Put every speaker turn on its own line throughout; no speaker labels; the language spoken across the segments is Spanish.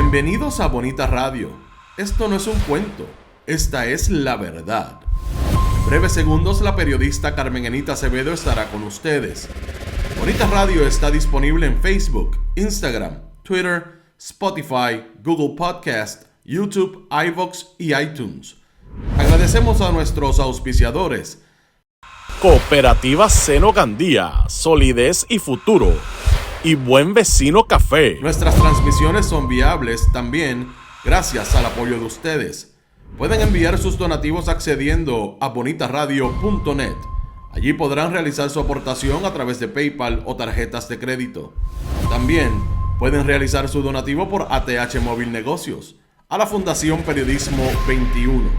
Bienvenidos a Bonita Radio. Esto no es un cuento, esta es la verdad. En breves segundos la periodista Carmen Enita Acevedo estará con ustedes. Bonita Radio está disponible en Facebook, Instagram, Twitter, Spotify, Google Podcast, YouTube, iVoox y iTunes. Agradecemos a nuestros auspiciadores.
Cooperativa Seno Gandía, Solidez y Futuro. Y Buen Vecino Café.
Nuestras transmisiones son viables también gracias al apoyo de ustedes. Pueden enviar sus donativos accediendo a bonitaradio.net. Allí podrán realizar su aportación a través de PayPal o tarjetas de crédito. También pueden realizar su donativo por ATH Móvil Negocios a la Fundación Periodismo 21.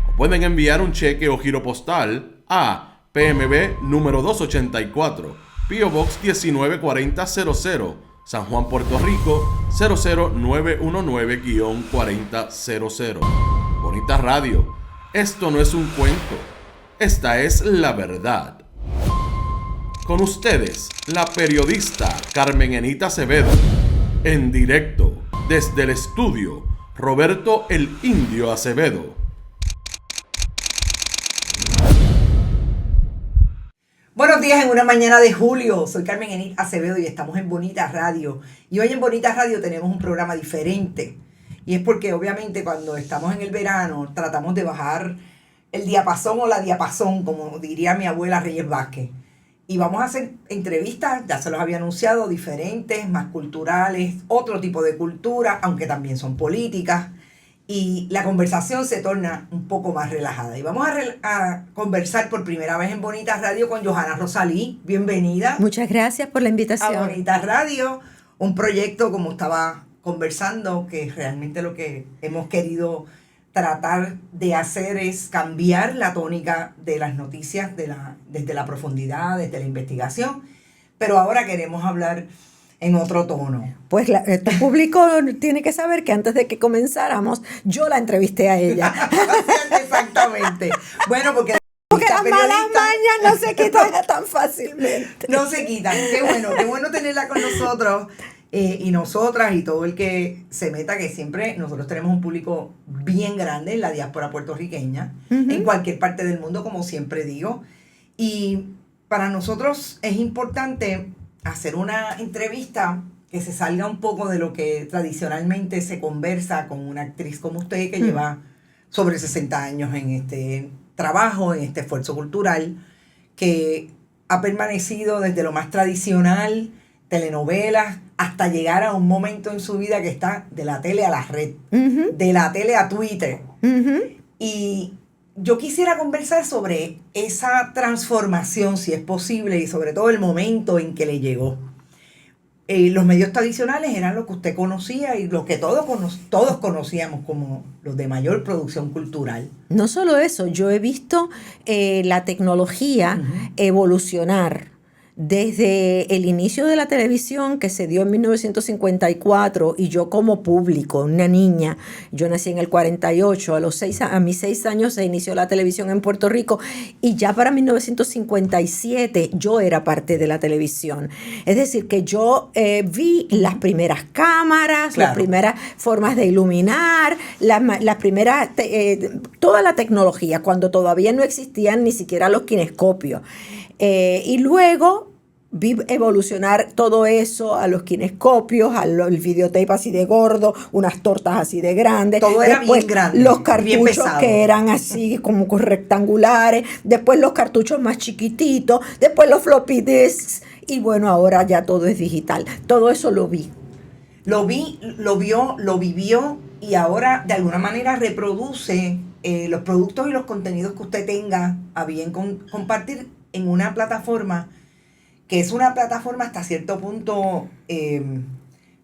O pueden enviar un cheque o giro postal a PMB número 284. P.O. Box 194000, San Juan, Puerto Rico 00919-4000. Bonita Radio, esto no es un cuento, esta es la verdad. Con ustedes, la periodista Carmen Enita Acevedo, en directo desde el estudio Roberto el Indio Acevedo.
Buenos días en una mañana de julio. Soy Carmen Enita Acevedo y estamos en Bonita Radio. Y hoy en Bonita Radio tenemos un programa diferente. Y es porque obviamente cuando estamos en el verano tratamos de bajar el diapasón o la diapasón, como diría mi abuela Reyes Vázquez. Y vamos a hacer entrevistas, ya se los había anunciado, diferentes, más culturales, otro tipo de cultura, aunque también son políticas. Y la conversación se torna un poco más relajada. Y vamos a conversar por primera vez en Bonita Radio con Johanna Rosalí. Bienvenida.
Muchas gracias por la invitación.
A Bonita Radio, un proyecto, como estaba conversando, que realmente lo que hemos querido tratar de hacer es cambiar la tónica de las noticias desde la profundidad, desde la investigación. Pero ahora queremos hablar en otro tono.
Pues tu público tiene que saber que antes de que comenzáramos, yo la entrevisté a ella.
Exactamente. Bueno, porque
las malas mañas no se quitan tan fácilmente.
No se quitan. Qué bueno tenerla con nosotros y nosotras y todo el que se meta, que siempre nosotros tenemos un público bien grande en la diáspora puertorriqueña, en cualquier parte del mundo, como siempre digo. Y para nosotros es importante hacer una entrevista que se salga un poco de lo que tradicionalmente se conversa con una actriz como usted, que lleva sobre 60 años en este trabajo, en este esfuerzo cultural, que ha permanecido desde lo más tradicional, telenovelas, hasta llegar a un momento en su vida que está de la tele a la red, de la tele a Twitter. Y yo quisiera conversar sobre esa transformación, si es posible, y sobre todo el momento en que le llegó. Los medios tradicionales eran lo que usted conocía y lo que todos conocíamos como los de mayor producción cultural.
No solo eso, yo he visto la tecnología evolucionar desde el inicio de la televisión, que se dio en 1954, y yo como público, una niña, yo nací en el 48, a mis 6 años se inició la televisión en Puerto Rico, y ya para 1957 yo era parte de la televisión. Es decir, que yo vi las primeras cámaras, claro, las primeras formas de iluminar, las primeras, toda la tecnología, cuando todavía no existían ni siquiera los kinescopios. Y luego vi evolucionar todo eso a los kinescopios, al videotape así de gordo, unas tortas así de grandes.
Todo era bien grande.
Los cartuchos que eran así como rectangulares, después los cartuchos más chiquititos, después los floppy disks, y bueno, ahora ya todo es digital. Todo eso lo vi.
Lo vio, lo vivió, y ahora de alguna manera reproduce los productos y los contenidos que usted tenga a bien compartir en una plataforma que es una plataforma hasta cierto punto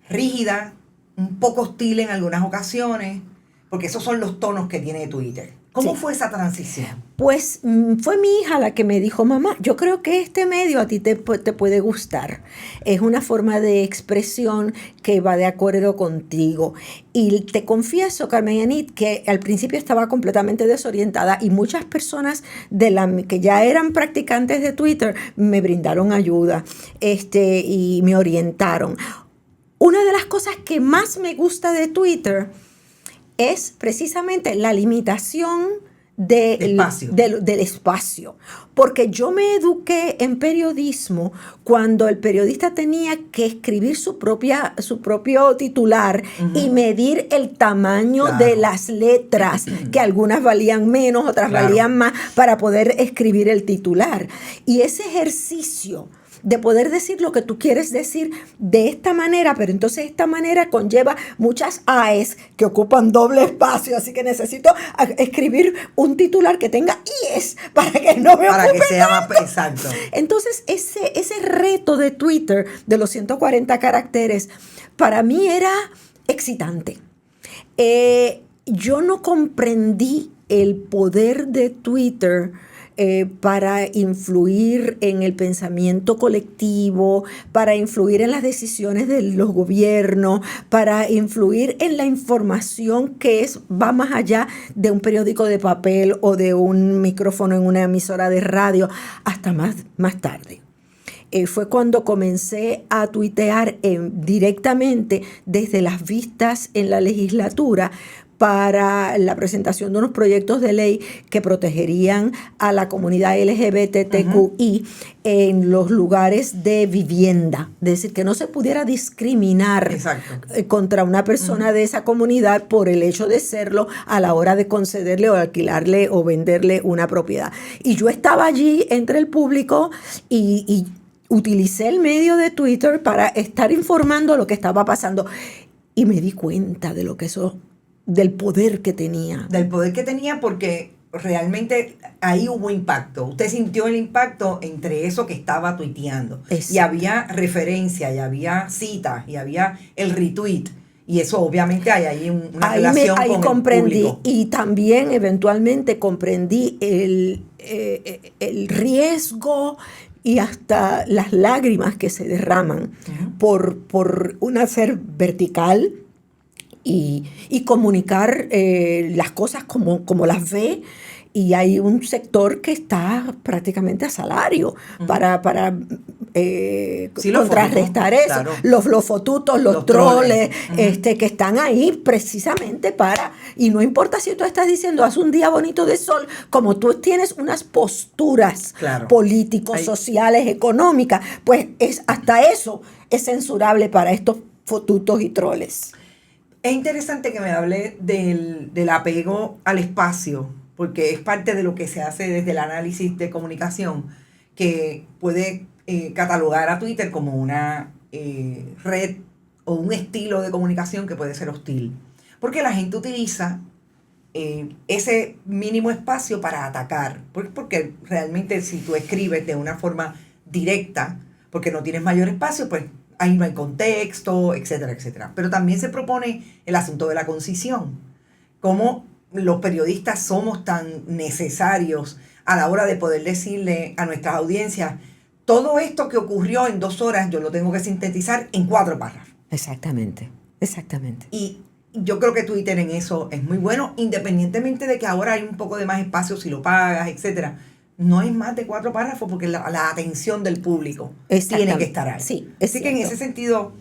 rígida, un poco hostil en algunas ocasiones, porque esos son los tonos que tiene Twitter. ¿Cómo fue esa transición?
Pues fue mi hija la que me dijo, mamá, yo creo que este medio a ti te puede gustar. Es una forma de expresión que va de acuerdo contigo. Y te confieso, Carmen Enit, que al principio estaba completamente desorientada, y muchas personas que ya eran practicantes de Twitter me brindaron ayuda y me orientaron. una de las cosas que más me gusta de Twitter es precisamente la limitación del espacio. Porque yo me eduqué en periodismo cuando el periodista tenía que escribir su propio titular y medir el tamaño de las letras, que algunas valían menos, otras valían más, para poder escribir el titular. Y ese ejercicio de poder decir lo que tú quieres decir de esta manera, pero entonces esta manera conlleva muchas AES que ocupan doble espacio, así que necesito escribir un titular que tenga IES para que no me
para
ocupe
que sea
tanto.
más exacto.
Entonces ese reto de Twitter de los 140 caracteres para mí era excitante. Yo no comprendí el poder de Twitter para influir en el pensamiento colectivo, para influir en las decisiones de los gobiernos, para influir en la información que va más allá de un periódico de papel o de un micrófono en una emisora de radio, hasta más tarde. Fue cuando comencé a tuitear directamente desde las vistas en la legislatura para la presentación de unos proyectos de ley que protegerían a la comunidad LGBTQI en los lugares de vivienda. Es decir, que no se pudiera discriminar contra una persona de esa comunidad por el hecho de serlo a la hora de concederle o alquilarle o venderle una propiedad. Y yo estaba allí entre el público y utilicé el medio de Twitter para estar informando lo que estaba pasando. Y me di cuenta de lo que eso... del poder que tenía.
Del poder que tenía, porque realmente ahí hubo impacto. Usted sintió el impacto entre eso que estaba tuiteando. Exacto. Y había referencia, y había citas, y había el retweet. Y eso obviamente hay ahí una relación con
comprendí,
el público.
Y también eventualmente comprendí el riesgo y hasta las lágrimas que se derraman por un hacer vertical, y comunicar las cosas como las ve, y hay un sector que está prácticamente a salario para contrarrestar eso. Claro. Los fotutos, los troles, que están ahí precisamente para, y no importa si tú estás diciendo haz un día bonito de sol, como tú tienes unas posturas políticos, sociales, económicas, pues hasta eso es censurable para estos fotutos y troles.
Es interesante que me hable del apego al espacio, porque es parte de lo que se hace desde el análisis de comunicación, que puede catalogar a Twitter como una red o un estilo de comunicación que puede ser hostil. Porque la gente utiliza ese mínimo espacio para atacar. Porque realmente si tú escribes de una forma directa, porque no tienes mayor espacio, pues ahí no hay contexto, etcétera, etcétera. Pero también se propone el asunto de la concisión. Cómo los periodistas somos tan necesarios a la hora de poder decirle a nuestras audiencias, todo esto que ocurrió en 2 horas, yo lo tengo que sintetizar en 4 párrafos.
Exactamente.
Y yo creo que Twitter en eso es muy bueno, independientemente de que ahora hay un poco de más espacio si lo pagas, etcétera. No es más de 4 párrafos porque la atención del público tiene que estar ahí.
Sí,
así que en ese sentido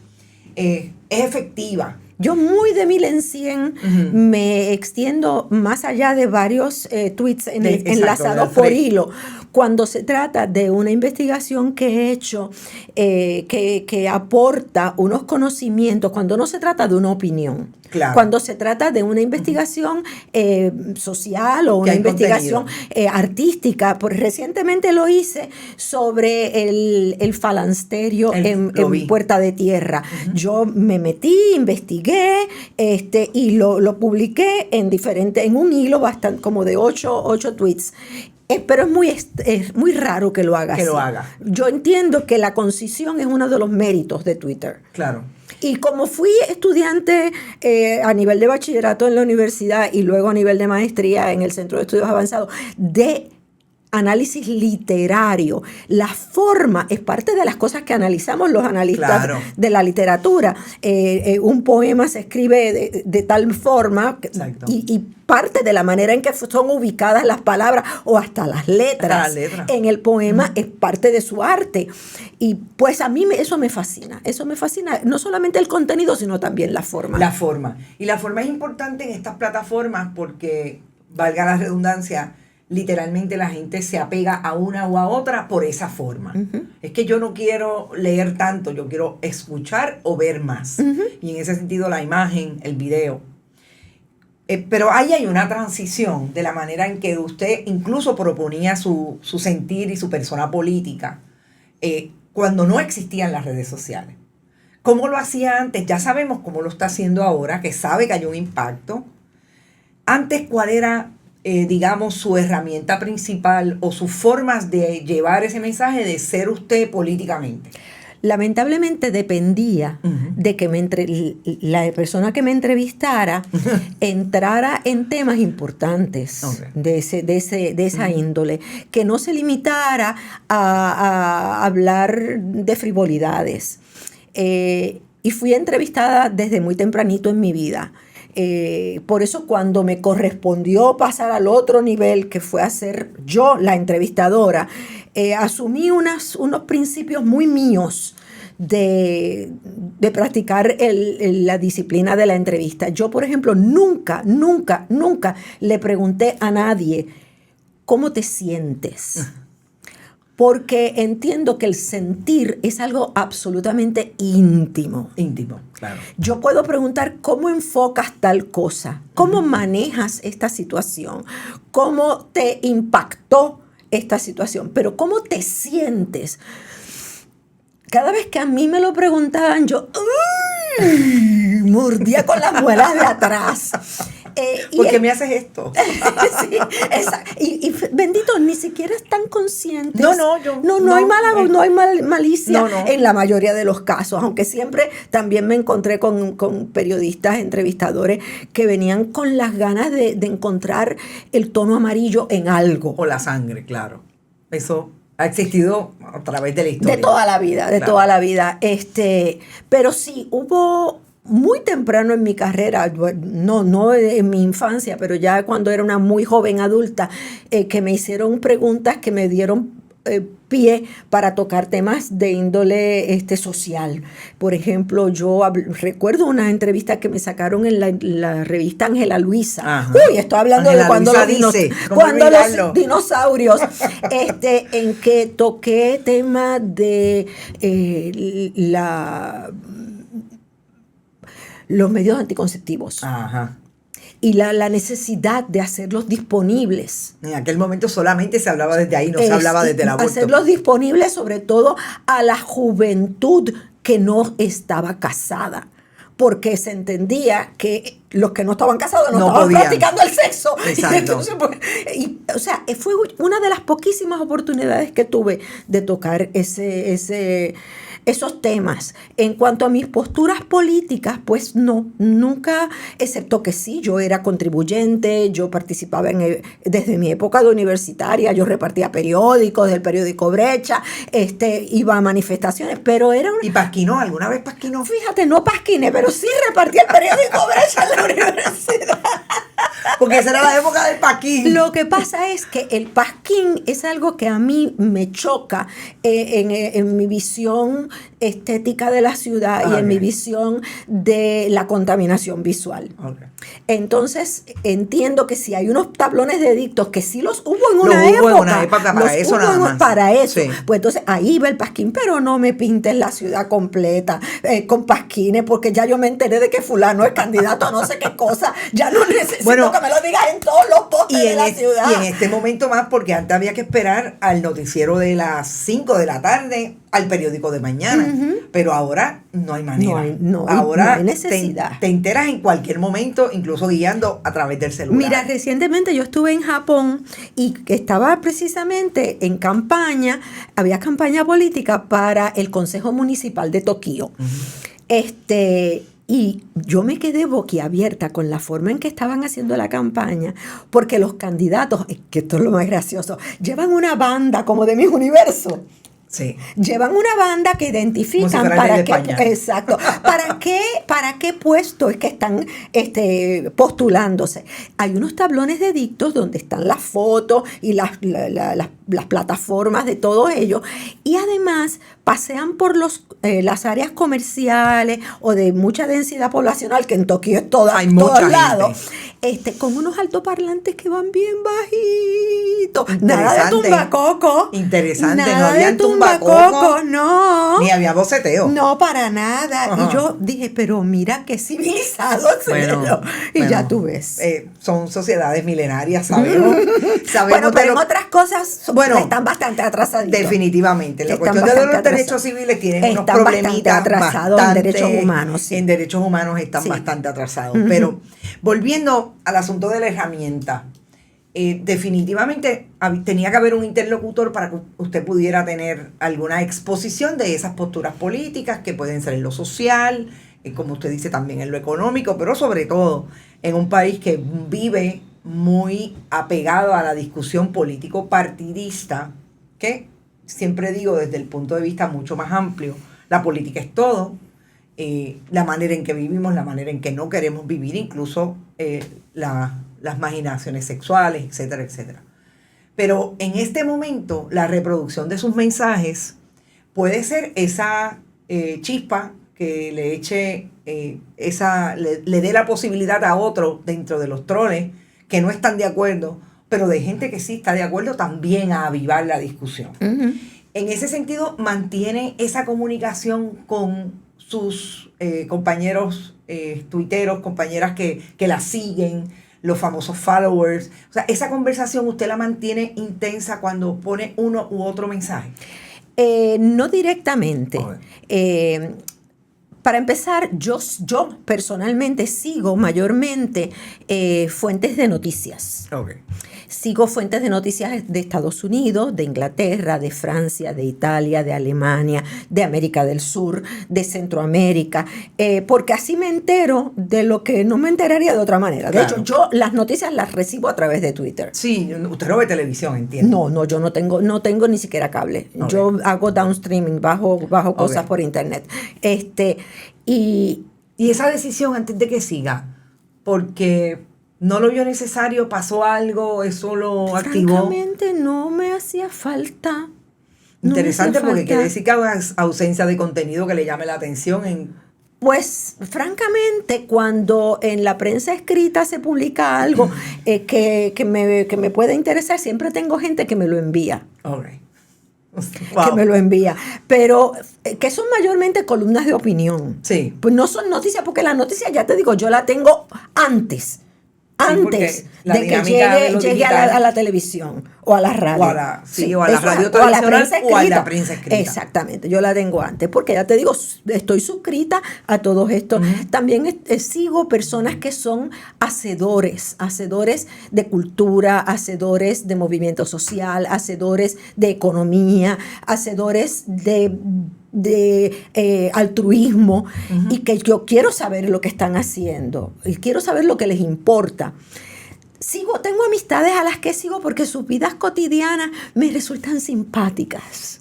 es efectiva.
Yo muy de 1000 en 100 me extiendo más allá de varios tweets enlazados por hilo. Cuando se trata de una investigación que he hecho que aporta unos conocimientos, cuando no se trata de una opinión, cuando se trata de una investigación social o una investigación artística. Recientemente lo hice sobre el falansterio en Puerta de Tierra. Yo me metí, investigué y lo publiqué en un hilo bastante como de 8 tweets. Pero es muy raro que lo haga así. Yo entiendo que la concisión es uno de los méritos de Twitter.
Claro.
Y como fui estudiante a nivel de bachillerato en la universidad y luego a nivel de maestría en el Centro de Estudios Avanzados de análisis literario. La forma es parte de las cosas que analizamos los analistas de la literatura. Un poema se escribe de tal forma y parte de la manera en que son ubicadas las palabras o hasta las letras en el poema es parte de su arte. Y pues a mí eso me fascina. Eso me fascina, no solamente el contenido, sino también la forma.
La forma. Y la forma es importante en estas plataformas porque, valga la redundancia, literalmente la gente se apega a una o a otra por esa forma. Es que yo no quiero leer tanto, yo quiero escuchar o ver más. Y en ese sentido la imagen, el video. Pero ahí hay una transición de la manera en que usted incluso proponía su sentir y su persona política cuando no existían las redes sociales. ¿Cómo lo hacía antes? Ya sabemos cómo lo está haciendo ahora, que sabe que hay un impacto. Antes, ¿cuál era, digamos, su herramienta principal o sus formas de llevar ese mensaje de ser usted políticamente?
Lamentablemente dependía de que la persona que me entrevistara entrara en temas importantes de esa índole, que no se limitara a hablar de frivolidades. Y fui entrevistada desde muy tempranito en mi vida. Por eso cuando me correspondió pasar al otro nivel, que fue a ser yo la entrevistadora, asumí unos principios muy míos de practicar la disciplina de la entrevista. Yo, por ejemplo, nunca le pregunté a nadie ¿cómo te sientes? Porque entiendo que el sentir es algo absolutamente íntimo.
Íntimo, claro.
Yo puedo preguntar cómo enfocas tal cosa, cómo manejas esta situación, cómo te impactó esta situación, pero cómo te sientes. Cada vez que a mí me lo preguntaban, yo mordía con las muelas de atrás.
¿Por qué me haces esto?
Sí, exacto. Y bendito, ni siquiera están conscientes.
No
hay malicia en la mayoría de los casos, aunque siempre también me encontré con periodistas, entrevistadores que venían con las ganas de encontrar el tono amarillo en algo.
O la sangre, claro. Eso ha existido a través de la historia.
De toda la vida, toda la vida. Pero sí, hubo muy temprano en mi carrera, no en mi infancia, pero ya cuando era una muy joven adulta, que me hicieron preguntas que me dieron pie para tocar temas de índole social. Por ejemplo, yo recuerdo una entrevista que me sacaron en la revista Ángela Luisa. Ajá. Uy, estoy hablando Ángela de cuando los dinosaurios, en que toqué temas de los medios anticonceptivos.
Ajá.
Y la necesidad de hacerlos disponibles.
En aquel momento solamente se hablaba desde ahí, no se hablaba desde el aborto.
Hacerlos disponibles sobre todo a la juventud que no estaba casada. Porque se entendía que los que no estaban casados no estaban podían practicando el sexo.
Exacto.
Entonces, fue una de las poquísimas oportunidades que tuve de tocar esos temas. En cuanto a mis posturas políticas, pues nunca, excepto que sí, yo era contribuyente, yo participaba desde mi época de universitaria, yo repartía periódicos, del periódico Brecha, iba a manifestaciones, pero era
¿Y pasquinó? ¿Alguna vez pasquinó?
Fíjate, no pasquiné, pero sí repartía el periódico Brecha en la universidad.
Porque esa era la época del pasquín.
Lo que pasa es que el pasquín es algo que a mí me choca en mi visión estética de la ciudad y en mi visión de la contaminación visual. Okay. Entonces, entiendo que si hay unos tablones de edictos que sí los hubo en una época
para eso nada más.
Para eso.
Sí.
Pues entonces ahí va el pasquín, pero no me pintes la ciudad completa con pasquines, porque ya yo me enteré de que fulano es candidato a no sé qué cosa. Ya no necesito que me lo digas en todos los postes de la ciudad.
Y en este momento más, porque antes había que esperar al noticiero de las 5 de la tarde, al periódico de mañana. Pero ahora no hay manera. Ahora
no hay necesidad.
Te enteras en cualquier momento, incluso guiando a través del celular.
Mira, recientemente yo estuve en Japón y estaba precisamente en campaña, había campaña política para el Consejo Municipal de Tokio. Y yo me quedé boquiabierta con la forma en que estaban haciendo la campaña, porque los candidatos, que esto es lo más gracioso, llevan una banda como de Miss Universo.
Sí.
Llevan una banda que identifican
Como si fuera
para
de
qué,
España.
exacto, para qué puesto es que están postulándose. Hay unos tablones de dictos donde están las fotos y las plataformas de todos ellos, y además pasean por las áreas comerciales o de mucha densidad poblacional, que en Tokio es
Hay
todos
mucha
lados, con unos altoparlantes que van bien bajitos. Nada de
Interesante.
tumbacoco.
Interesante,
Nada
no había
de
tumbacoco,
tumbacocos, no.
ni había boceteo.
No, para nada.
Ajá.
Y yo dije, pero mira qué civilizado es
Bueno,
y
bueno,
ya tú ves.
son sociedades milenarias, sabemos.
Bueno,
de
pero en
lo-
otras cosas
Bueno,
están bastante atrasaditos.
Definitivamente. La
Están
cuestión de
bastante
los derechos
atrasados.
civiles tienen unos
Están bastante
problemitas
atrasados en derechos humanos, sí.
En derechos humanos están
Sí.
bastante atrasados. Pero volviendo al asunto de la herramienta, definitivamente tenía que haber un interlocutor para que usted pudiera tener alguna exposición de esas posturas políticas que pueden ser en lo social, como usted dice también en lo económico, pero sobre todo en un país que vive muy apegado a la discusión político partidista, que siempre digo desde el punto de vista mucho más amplio, la política es todo, la manera en que vivimos, la manera en que no queremos vivir, incluso las marginaciones sexuales, etcétera, etcétera. Pero en este momento, la reproducción de sus mensajes puede ser esa chispa que le eche, le dé la posibilidad a otro dentro de los troles que no están de acuerdo, pero de gente que sí está de acuerdo también a avivar la discusión.
Ujú.
En ese sentido, mantiene esa comunicación con sus compañeros tuiteros, compañeras que la siguen, los famosos followers. O sea, esa conversación usted la mantiene intensa cuando pone uno u otro mensaje.
No directamente.
Ok.
Para empezar, yo personalmente sigo mayormente fuentes de noticias.
Okay.
Sigo fuentes de noticias de Estados Unidos, de Inglaterra, de Francia, de Italia, de Alemania, de América del Sur, de Centroamérica, porque así me entero de lo que no me enteraría de otra manera. De
Claro.
hecho, yo las noticias las recibo a través de Twitter.
Sí, usted no ve televisión, entiendo.
No, yo no tengo ni siquiera cable.
Ok.
Yo hago downstreaming, bajo cosas
Ok.
por internet. Y
Y esa decisión antes de que siga, porque no lo vio necesario, pasó algo, eso lo activó.
francamente no me hacía falta. No me
Interesante,
hacía
porque
falta.
quiere decir que hay ausencia de contenido que le llame la atención en...
Pues, francamente, cuando en la prensa escrita se publica algo que me puede interesar, siempre tengo gente que me lo envía.
Ok.
Que me lo envía. Pero que son mayormente columnas de opinión.
Sí.
Pues no son noticias, porque la noticia, ya te digo, yo la tengo antes.
porque la
de que
dinámica de lo
llegue
digital-
a la televisión o a la radio.
O a la radio tradicional o a la prensa escrita.
Exactamente, yo la tengo antes, porque ya te digo, estoy suscrita a todos estos.
Ujú.
También sigo personas que son hacedores de cultura, hacedores de movimiento social, hacedores de economía, hacedores de altruismo, y que yo quiero saber lo que están haciendo y quiero saber lo que les importa. Tengo amistades a las que sigo porque sus vidas cotidianas me resultan simpáticas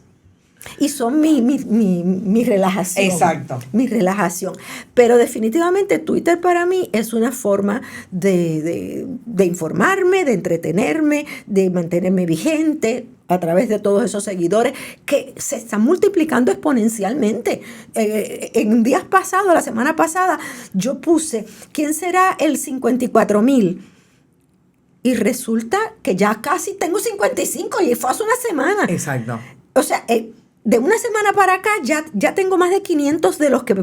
y son mi relajación.
Exacto.
Mi relajación. Pero definitivamente Twitter para mí es una forma de informarme, de entretenerme, de mantenerme vigente a través de todos esos seguidores que se están multiplicando exponencialmente. En días pasados, la semana pasada, yo puse, ¿quién será el 54,000? Y resulta que ya casi tengo 55 y fue hace una semana.
Exacto.
O sea, de una semana para acá ya tengo más de 500 de los que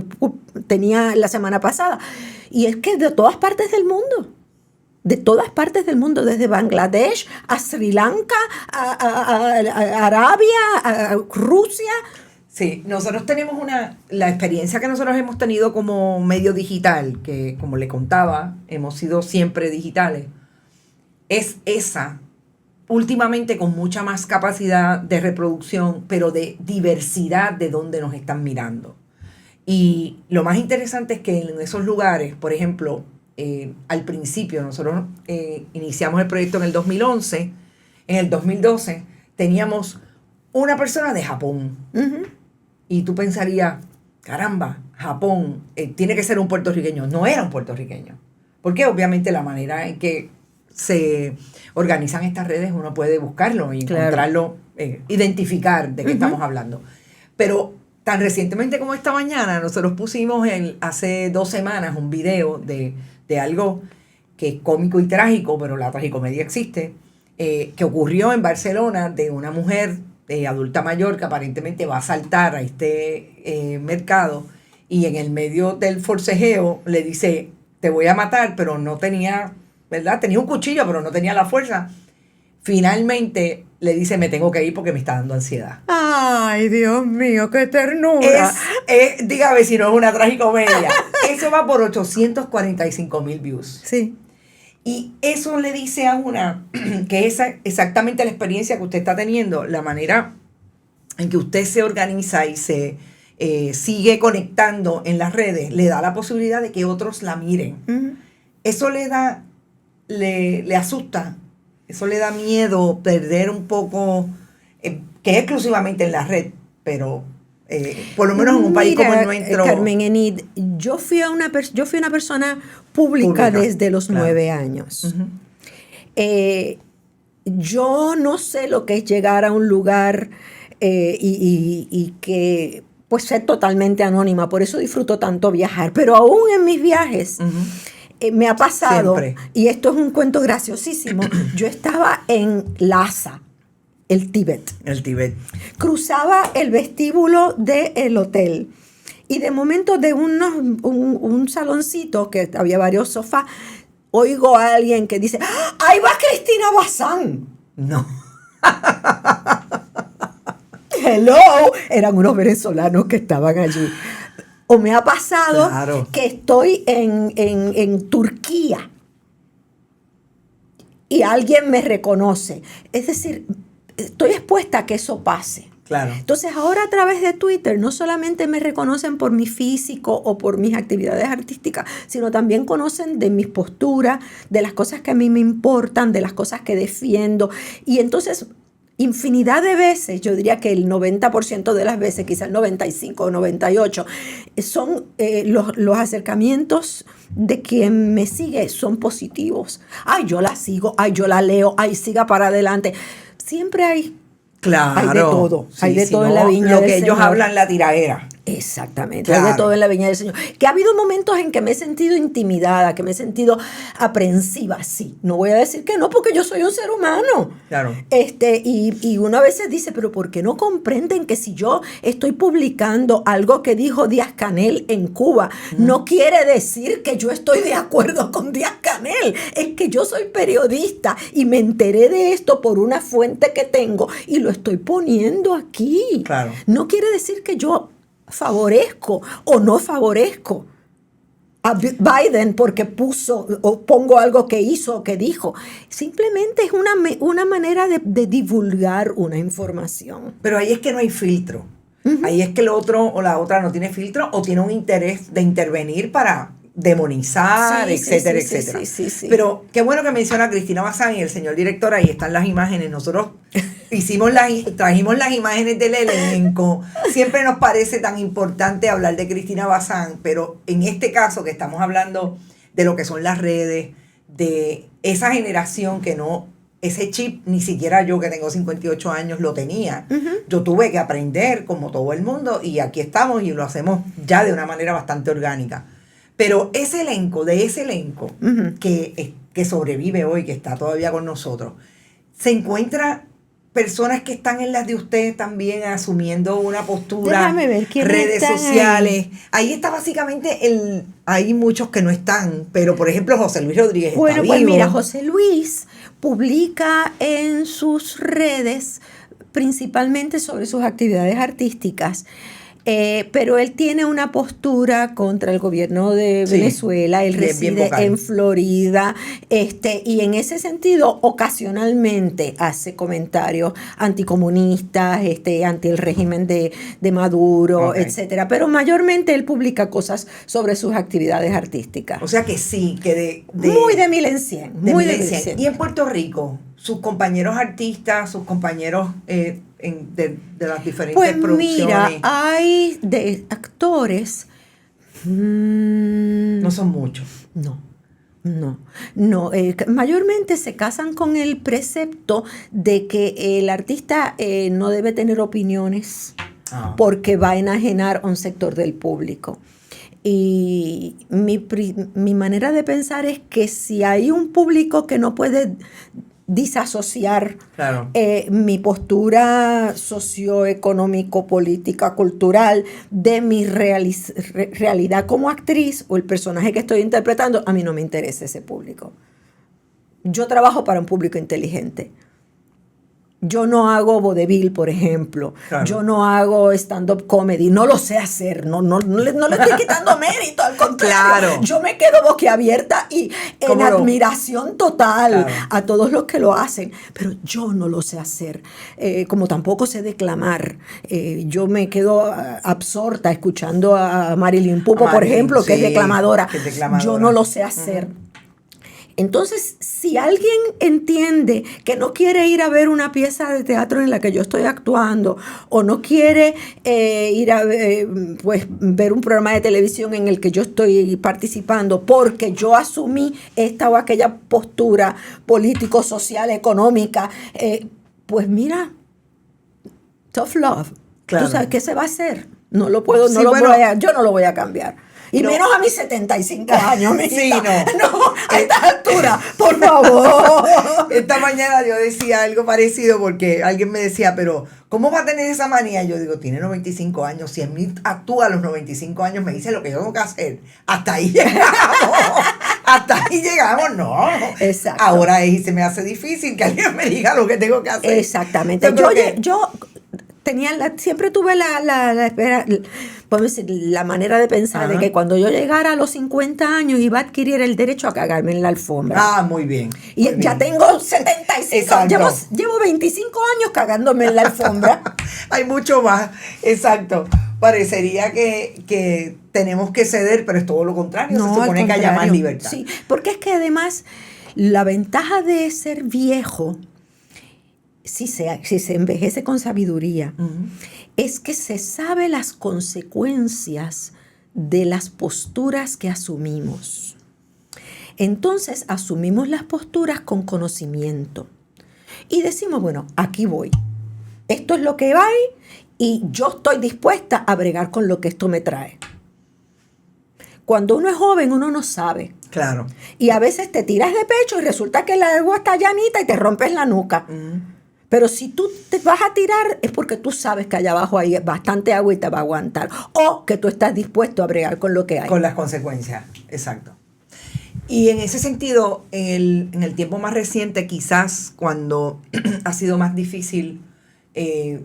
tenía la semana pasada. Y es que de todas partes del mundo. De todas partes del mundo, desde Bangladesh a Sri Lanka, a Arabia, a Rusia.
Sí, nosotros tenemos la experiencia que nosotros hemos tenido como medio digital, que como le contaba, hemos sido siempre digitales, es esa, últimamente con mucha más capacidad de reproducción, pero de diversidad de dónde nos están mirando. Y lo más interesante es que en esos lugares, por ejemplo, al principio nosotros iniciamos el proyecto en el 2011, en el 2012 teníamos una persona de Japón.
Ujú.
Y tú pensarías, caramba, Japón tiene que ser un puertorriqueño. No era un puertorriqueño. Porque obviamente la manera en que se organizan estas redes uno puede buscarlo y
Claro.
encontrarlo, identificar de qué
Ujú.
estamos hablando. Pero tan recientemente como esta mañana, nosotros pusimos hace 2 semanas un video de algo que es cómico y trágico, pero la tragicomedia existe, que ocurrió en Barcelona de una mujer adulta mayor que aparentemente va a saltar a este mercado y en el medio del forcejeo le dice, te voy a matar, pero no tenía, ¿verdad? Tenía un cuchillo, pero no tenía la fuerza. Finalmente le dice, me tengo que ir porque me está dando ansiedad.
Ay, Dios mío, qué ternura.
Dígame si no es una tragicomedia. Eso va por 845,000 views.
Sí.
Y eso le dice a una que es exactamente la experiencia que usted está teniendo, la manera en que usted se organiza y se sigue conectando en las redes, le da la posibilidad de que otros la miren.
Ujú.
Eso le asusta, eso le da miedo perder un poco, que es exclusivamente en la red, pero por lo menos en un país como el nuestro.
Carmen Enid, yo fui una persona pública desde los
claro.
9 años.
Ujú.
Yo no sé lo que es llegar a un lugar y que pues ser totalmente anónima, por eso disfruto tanto viajar, pero aún en mis viajes me ha pasado,
Siempre.
y esto es un cuento graciosísimo, yo estaba en Lhasa, el Tíbet.
El Tíbet.
Cruzaba el vestíbulo del hotel y de momento de un saloncito que había varios sofás, oigo a alguien que dice, ¡ah, ahí va Cristina Bazán!
No.
Hello, eran unos venezolanos que estaban allí. O me ha pasado
Claro.
que estoy en Turquía y alguien me reconoce. Es decir, estoy expuesta a que eso pase.
Claro.
Entonces ahora a través de Twitter no solamente me reconocen por mi físico o por mis actividades artísticas, sino también conocen de mis posturas, de las cosas que a mí me importan, de las cosas que defiendo. Y entonces infinidad de veces, yo diría que el 90% de las veces, quizás el 95 o 98, son los acercamientos de quien me sigue son positivos. Ay, yo la sigo, ay, yo la leo, ay, siga para adelante. Siempre hay
Claro.
Hay de todo, hay de
si
todo en
no,
la viña
lo
del
que ellos
Señor.
hablan, la tiraera.
Exactamente,
Claro.
hay de todo en la viña del Señor. Que ha habido momentos en que me he sentido intimidada, que me he sentido aprensiva, sí. No voy a decir que no, porque yo soy un ser humano.
Claro.
Y uno a veces dice, pero ¿por qué no comprenden que si yo estoy publicando algo que dijo Díaz-Canel en Cuba, no quiere decir que yo estoy de acuerdo con Díaz-Canel? Es que yo soy periodista y me enteré de esto por una fuente que tengo y lo estoy poniendo aquí.
Claro.
No quiere decir que yo favorezco o no favorezco a Biden porque puso o pongo algo que hizo o que dijo. Simplemente es una manera de divulgar una información.
Pero ahí es que no hay filtro. Ahí es que el otro o la otra no tiene filtro o tiene un interés de intervenir para demonizar,
Sí,
etcétera,
sí, sí,
etcétera.
sí.
Pero qué bueno que menciona a Cristina Bazán y el señor director, ahí están las imágenes. Nosotros trajimos las imágenes del elenco. Siempre nos parece tan importante hablar de Cristina Bazán, pero en este caso que estamos hablando de lo que son las redes, de esa generación que no, ese chip, ni siquiera yo que tengo 58 años lo tenía. Yo tuve que aprender como todo el mundo y aquí estamos y lo hacemos ya de una manera bastante orgánica. Pero ese elenco que sobrevive hoy, que está todavía con nosotros, se encuentra personas que están en las de ustedes también asumiendo una postura,
Déjame ver quiénes
redes
están
sociales. Ahí está básicamente hay muchos que no están, pero por ejemplo José Luis Rodríguez
Bueno,
está
pues
vivo.
mira, José Luis publica en sus redes principalmente sobre sus actividades artísticas Pero él tiene una postura contra el gobierno de
Sí,
Venezuela, él
bien
reside
vocal.
en Florida, y en ese sentido ocasionalmente hace comentarios anticomunistas, anti el régimen de Maduro,
Ok.
etcétera. Pero mayormente él publica cosas sobre sus actividades artísticas.
O sea que sí, que
Muy de mil en cien,
de
muy de
Milencia.
mil en cien.
Y en Puerto Rico, sus compañeros artistas, sus compañeros de las diferentes
Pues mira,
producciones,
hay de actores.
no son muchos.
No. Mayormente se casan con el precepto de que el artista no debe tener opiniones porque va a enajenar a un sector del público. Y mi manera de pensar es que si hay un público que no puede disasociar
Claro.
mi postura socioeconómico, política, cultural de mi realidad como actriz o el personaje que estoy interpretando, a mí no me interesa ese público. Yo trabajo para un público inteligente. Yo no hago vodevil, por ejemplo.
Claro.
Yo no hago stand-up comedy. No lo sé hacer. No le estoy quitando mérito. Al contrario.
Claro.
Yo me quedo boquiabierta y en
¿Cómo no?
admiración total
Claro.
a todos los que lo hacen. Pero yo no lo sé hacer. Como tampoco sé declamar. Yo me quedo absorta escuchando a Marilyn Pupo, por
Marilyn,
ejemplo, que es
sí,
declamadora.
que es declamadora.
Yo no lo sé hacer. Entonces, si alguien entiende que no quiere ir a ver una pieza de teatro en la que yo estoy actuando, o no quiere ir a ver un programa de televisión en el que yo estoy participando, porque yo asumí esta o aquella postura político, social, económica, pues mira, tough love.
Claro.
¿Tú sabes qué se va a hacer? No lo puedo,
Sí, bueno.
yo no lo voy a cambiar. Y
No.
menos a mis 75 años, mijita.
Sí, no.
No, a estas alturas, por favor.
Esta mañana yo decía algo parecido porque alguien me decía, pero ¿cómo va a tener esa manía? Yo digo, tiene 95 años. Si en mí actúa a los 95 años, me dice lo que yo tengo que hacer. Hasta ahí llegamos. Hasta ahí llegamos, no.
Exacto.
Ahora se me hace difícil que alguien me diga lo que tengo que hacer.
Exactamente.
Yo creo que-
Yo tenía siempre tuve la espera, podemos decir, la manera de pensar
Ajá.
de que cuando yo llegara a los 50 años iba a adquirir el derecho a cagarme en la alfombra.
Ah, muy bien.
Y
muy
ya
bien.
tengo 75,
Exacto.
llevo 25 años cagándome en la alfombra.
Hay mucho más, exacto. Parecería que tenemos que ceder, pero es todo lo contrario. Se
al
supone que haya más
contrario.
libertad.
Sí, porque es que además la ventaja de ser viejo, si se envejece con sabiduría, es que se sabe las consecuencias de las posturas que asumimos. Entonces asumimos las posturas con conocimiento y decimos, bueno, aquí voy. Esto es lo que hay y yo estoy dispuesta a bregar con lo que esto me trae. Cuando uno es joven, uno no sabe.
Claro.
Y a veces te tiras de pecho y resulta que la agua está llanita y te rompes la nuca. Pero si tú te vas a tirar es porque tú sabes que allá abajo hay bastante agua y te va a aguantar. O que tú estás dispuesto a bregar con lo que hay.
Con las consecuencias, exacto. Y en ese sentido, en el tiempo más reciente, quizás cuando ha sido más difícil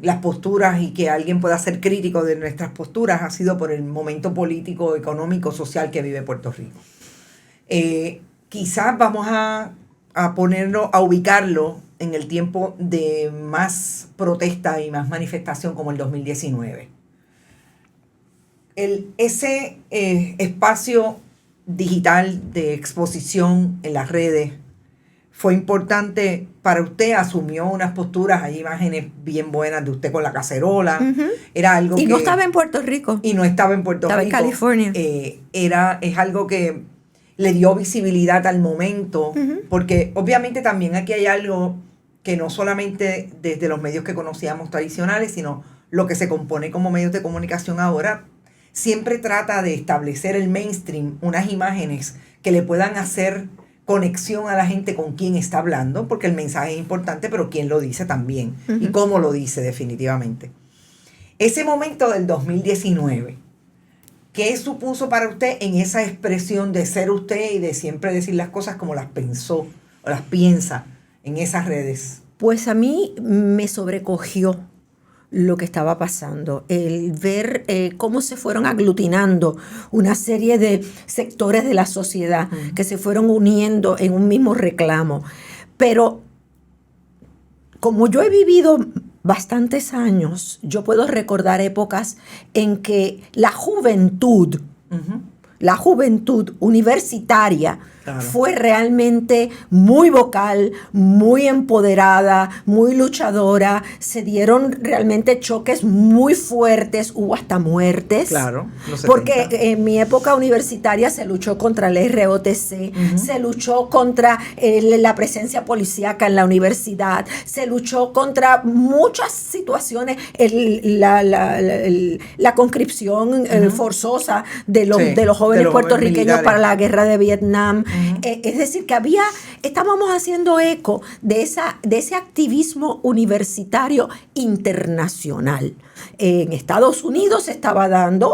las posturas y que alguien pueda ser crítico de nuestras posturas, ha sido por el momento político, económico, social que vive Puerto Rico. Quizás vamos a ponerlo, a ubicarlo en el tiempo de más protesta y más manifestación como el 2019. Ese espacio digital de exposición en las redes fue importante para usted, asumió unas posturas, hay imágenes bien buenas de usted con la cacerola, era algo
Y
que...
no estaba en Puerto Rico.
Y no estaba en Puerto
Estaba
Rico.
en California.
Es algo que le dio visibilidad al momento, porque obviamente también aquí hay algo que no solamente desde los medios que conocíamos tradicionales, sino lo que se compone como medios de comunicación ahora, siempre trata de establecer el mainstream, unas imágenes que le puedan hacer conexión a la gente con quién está hablando, porque el mensaje es importante, pero quién lo dice también, y cómo lo dice definitivamente. Ese momento del 2019, ¿qué supuso para usted en esa expresión de ser usted y de siempre decir las cosas como las pensó o las piensa en esas redes?
Pues a mí me sobrecogió lo que estaba pasando, el ver cómo se fueron aglutinando una serie de sectores de la sociedad que se fueron uniendo en un mismo reclamo. Pero como yo he vivido bastantes años, yo puedo recordar épocas en que la juventud universitaria fue realmente muy vocal, muy empoderada, muy luchadora. Se dieron realmente choques muy fuertes, hubo hasta muertes.
Claro,
porque en mi época universitaria se luchó contra el ROTC, se luchó contra la presencia policíaca en la universidad, se luchó contra muchas situaciones, la conscripción forzosa de los jóvenes puertorriqueños para la guerra de Vietnam. Es decir, que estábamos haciendo eco de ese activismo universitario internacional. En Estados Unidos se estaba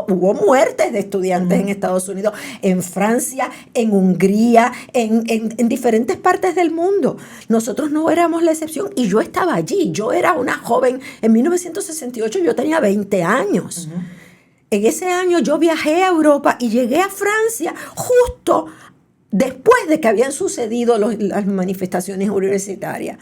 hubo muertes de estudiantes en Estados Unidos, en Francia, en Hungría, en diferentes partes del mundo. Nosotros no éramos la excepción y yo estaba allí. Yo era una joven, en 1968 yo tenía 20 años. En ese año yo viajé a Europa y llegué a Francia justo después de que habían sucedido las manifestaciones universitarias.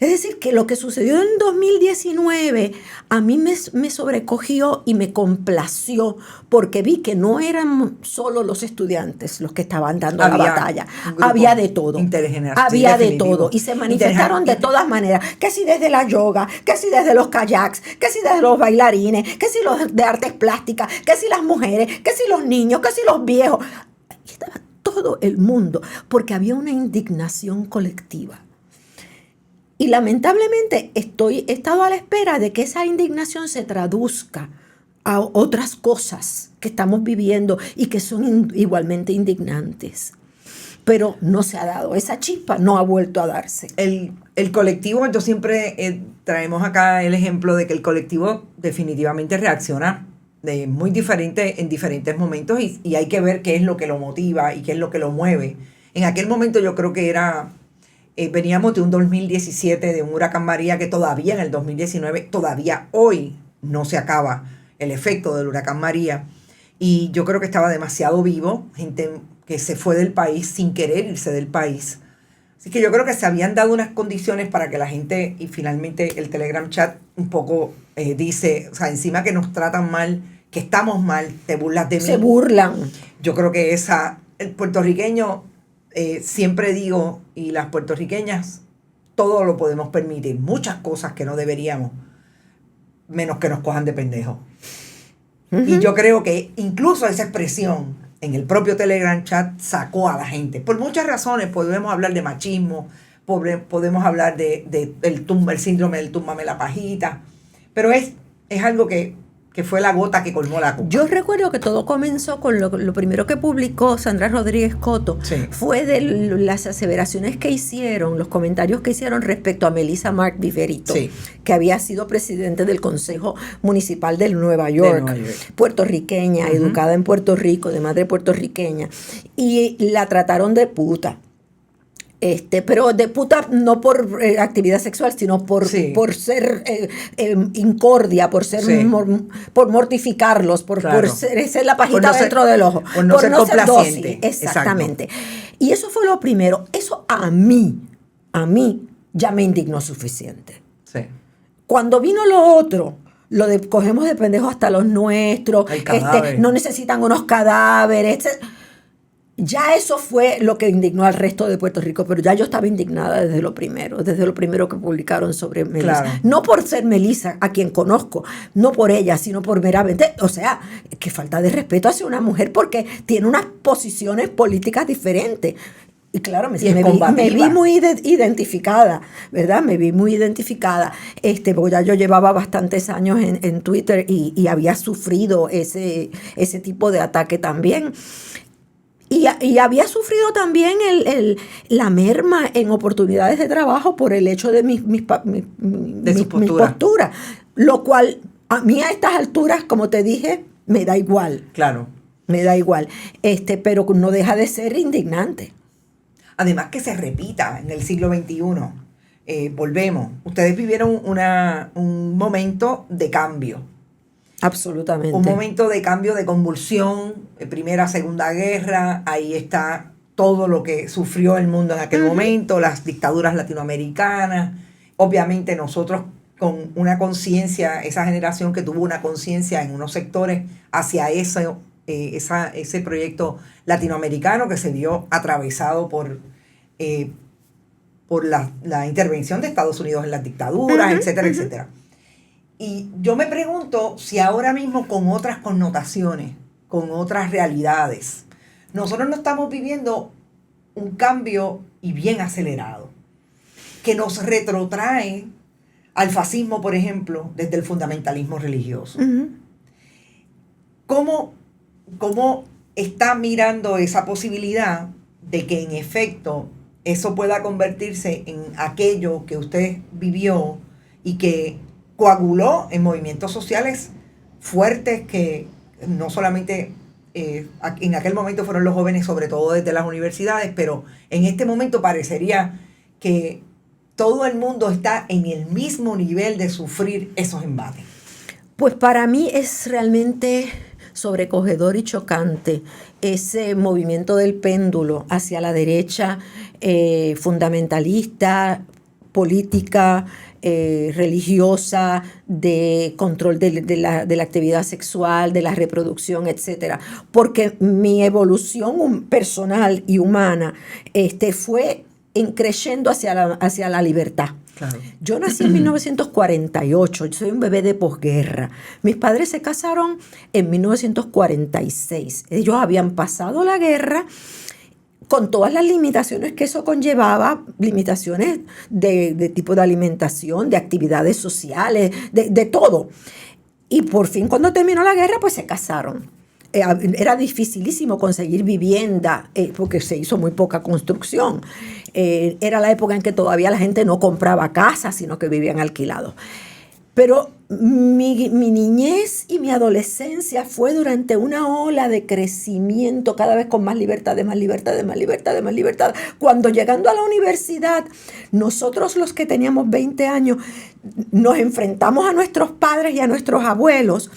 Es decir, que lo que sucedió en 2019 a mí me sobrecogió y me complació, porque vi que no eran solo los estudiantes los que estaban dando la batalla. Había de todo. Había de todo. Y se manifestaron de todas maneras. Que si desde la yoga, que si desde los kayaks, que si desde los bailarines, que si los de artes plásticas, que si las mujeres, que si los niños, que si los viejos. Y estaba todo el mundo, porque había una indignación colectiva. Y lamentablemente he estado a la espera de que esa indignación se traduzca a otras cosas que estamos viviendo y que son igualmente indignantes. Pero no se ha dado, esa chispa no ha vuelto a darse.
El colectivo, yo siempre traemos acá el ejemplo de que el colectivo definitivamente reacciona muy diferente en diferentes momentos y hay que ver qué es lo que lo motiva y qué es lo que lo mueve. En aquel momento yo creo que veníamos de un 2017, de un huracán María que todavía en el 2019, todavía hoy no se acaba el efecto del huracán María. Y yo creo que estaba demasiado vivo, gente que se fue del país sin querer irse del país. Así que yo creo que se habían dado unas condiciones para que la gente, y finalmente el Telegram chat un poco dice, o sea, encima que nos tratan mal, que estamos mal, te burlas de mí.
Se burlan.
Yo creo que el puertorriqueño, siempre digo, y las puertorriqueñas, todo lo podemos permitir, muchas cosas que no deberíamos, menos que nos cojan de pendejos. Y yo creo que incluso esa expresión en el propio Telegram chat sacó a la gente. Por muchas razones podemos hablar de machismo, podemos hablar el síndrome del túmbame la pajita, pero es algo que fue la gota que colmó la copa.
Yo recuerdo que todo comenzó con lo primero que publicó Sandra Rodríguez Coto, fue de las aseveraciones que hicieron, los comentarios que hicieron respecto a Melissa Mark Viverito, que había sido presidente del Consejo Municipal de Nueva York, puertorriqueña, educada en Puerto Rico, de madre puertorriqueña, y la trataron de puta. Pero de puta no por actividad sexual, sino por ser incordia, por ser por mortificarlos, por ser la pajita dentro del ojo,
por no ser complaciente.
Exactamente. Y eso fue lo primero. Eso a mí ya me indignó suficiente.
Sí.
Cuando vino lo otro, lo de cogemos de pendejos hasta los nuestros, no necesitan unos cadáveres, ya eso fue lo que indignó al resto de Puerto Rico, pero ya yo estaba indignada desde lo primero que publicaron sobre Melissa. Claro. No por ser Melissa, a quien conozco, no por ella, sino por meramente, o sea, que falta de respeto hacia una mujer porque tiene unas posiciones políticas diferentes. Y claro, me vi muy identificada, ¿verdad? Me vi muy identificada, porque ya yo llevaba bastantes años en Twitter y había sufrido ese tipo de ataque también. Y había sufrido también la merma en oportunidades de trabajo por el hecho de mi postura. Lo cual, a mí a estas alturas, como te dije, me da igual.
Claro.
Me da igual. Pero no deja de ser indignante.
Además que se repita en el siglo XXI. volvemos. Ustedes vivieron un momento de cambio.
Absolutamente.
Un momento de cambio, de convulsión, Primera, Segunda Guerra, ahí está todo lo que sufrió el mundo en aquel momento, las dictaduras latinoamericanas. Obviamente nosotros con una conciencia, esa generación que tuvo una conciencia en unos sectores hacia ese proyecto latinoamericano que se vio atravesado por la intervención de Estados Unidos en las dictaduras, etcétera, etcétera. Y yo me pregunto si ahora mismo con otras connotaciones, con otras realidades, nosotros no estamos viviendo un cambio y bien acelerado, que nos retrotrae al fascismo, por ejemplo, desde el fundamentalismo religioso. ¿Cómo está mirando esa posibilidad de que en efecto eso pueda convertirse en aquello que usted vivió y que coaguló en movimientos sociales fuertes que no solamente en aquel momento fueron los jóvenes, sobre todo desde las universidades, pero en este momento parecería que todo el mundo está en el mismo nivel de sufrir esos embates?
Pues para mí es realmente sobrecogedor y chocante ese movimiento del péndulo hacia la derecha fundamentalista, política, religiosa, de control de la actividad sexual, de la reproducción, etcétera. Porque mi evolución personal y humana fue creciendo hacia la libertad.
Claro.
Yo nací en 1948, yo soy un bebé de posguerra. Mis padres se casaron en 1946. Ellos habían pasado la guerra con todas las limitaciones que eso conllevaba, limitaciones de tipo de alimentación, de actividades sociales, de todo. Y por fin, cuando terminó la guerra, pues se casaron. Era dificilísimo conseguir vivienda porque se hizo muy poca construcción. Era la época en que todavía la gente no compraba casas, sino que vivían alquilados. Pero mi niñez y mi adolescencia fue durante una ola de crecimiento, cada vez con más libertades, más libertades, más libertades, más libertades. Cuando llegando a la universidad, nosotros los que teníamos 20 años, nos enfrentamos a nuestros padres y a nuestros abuelos.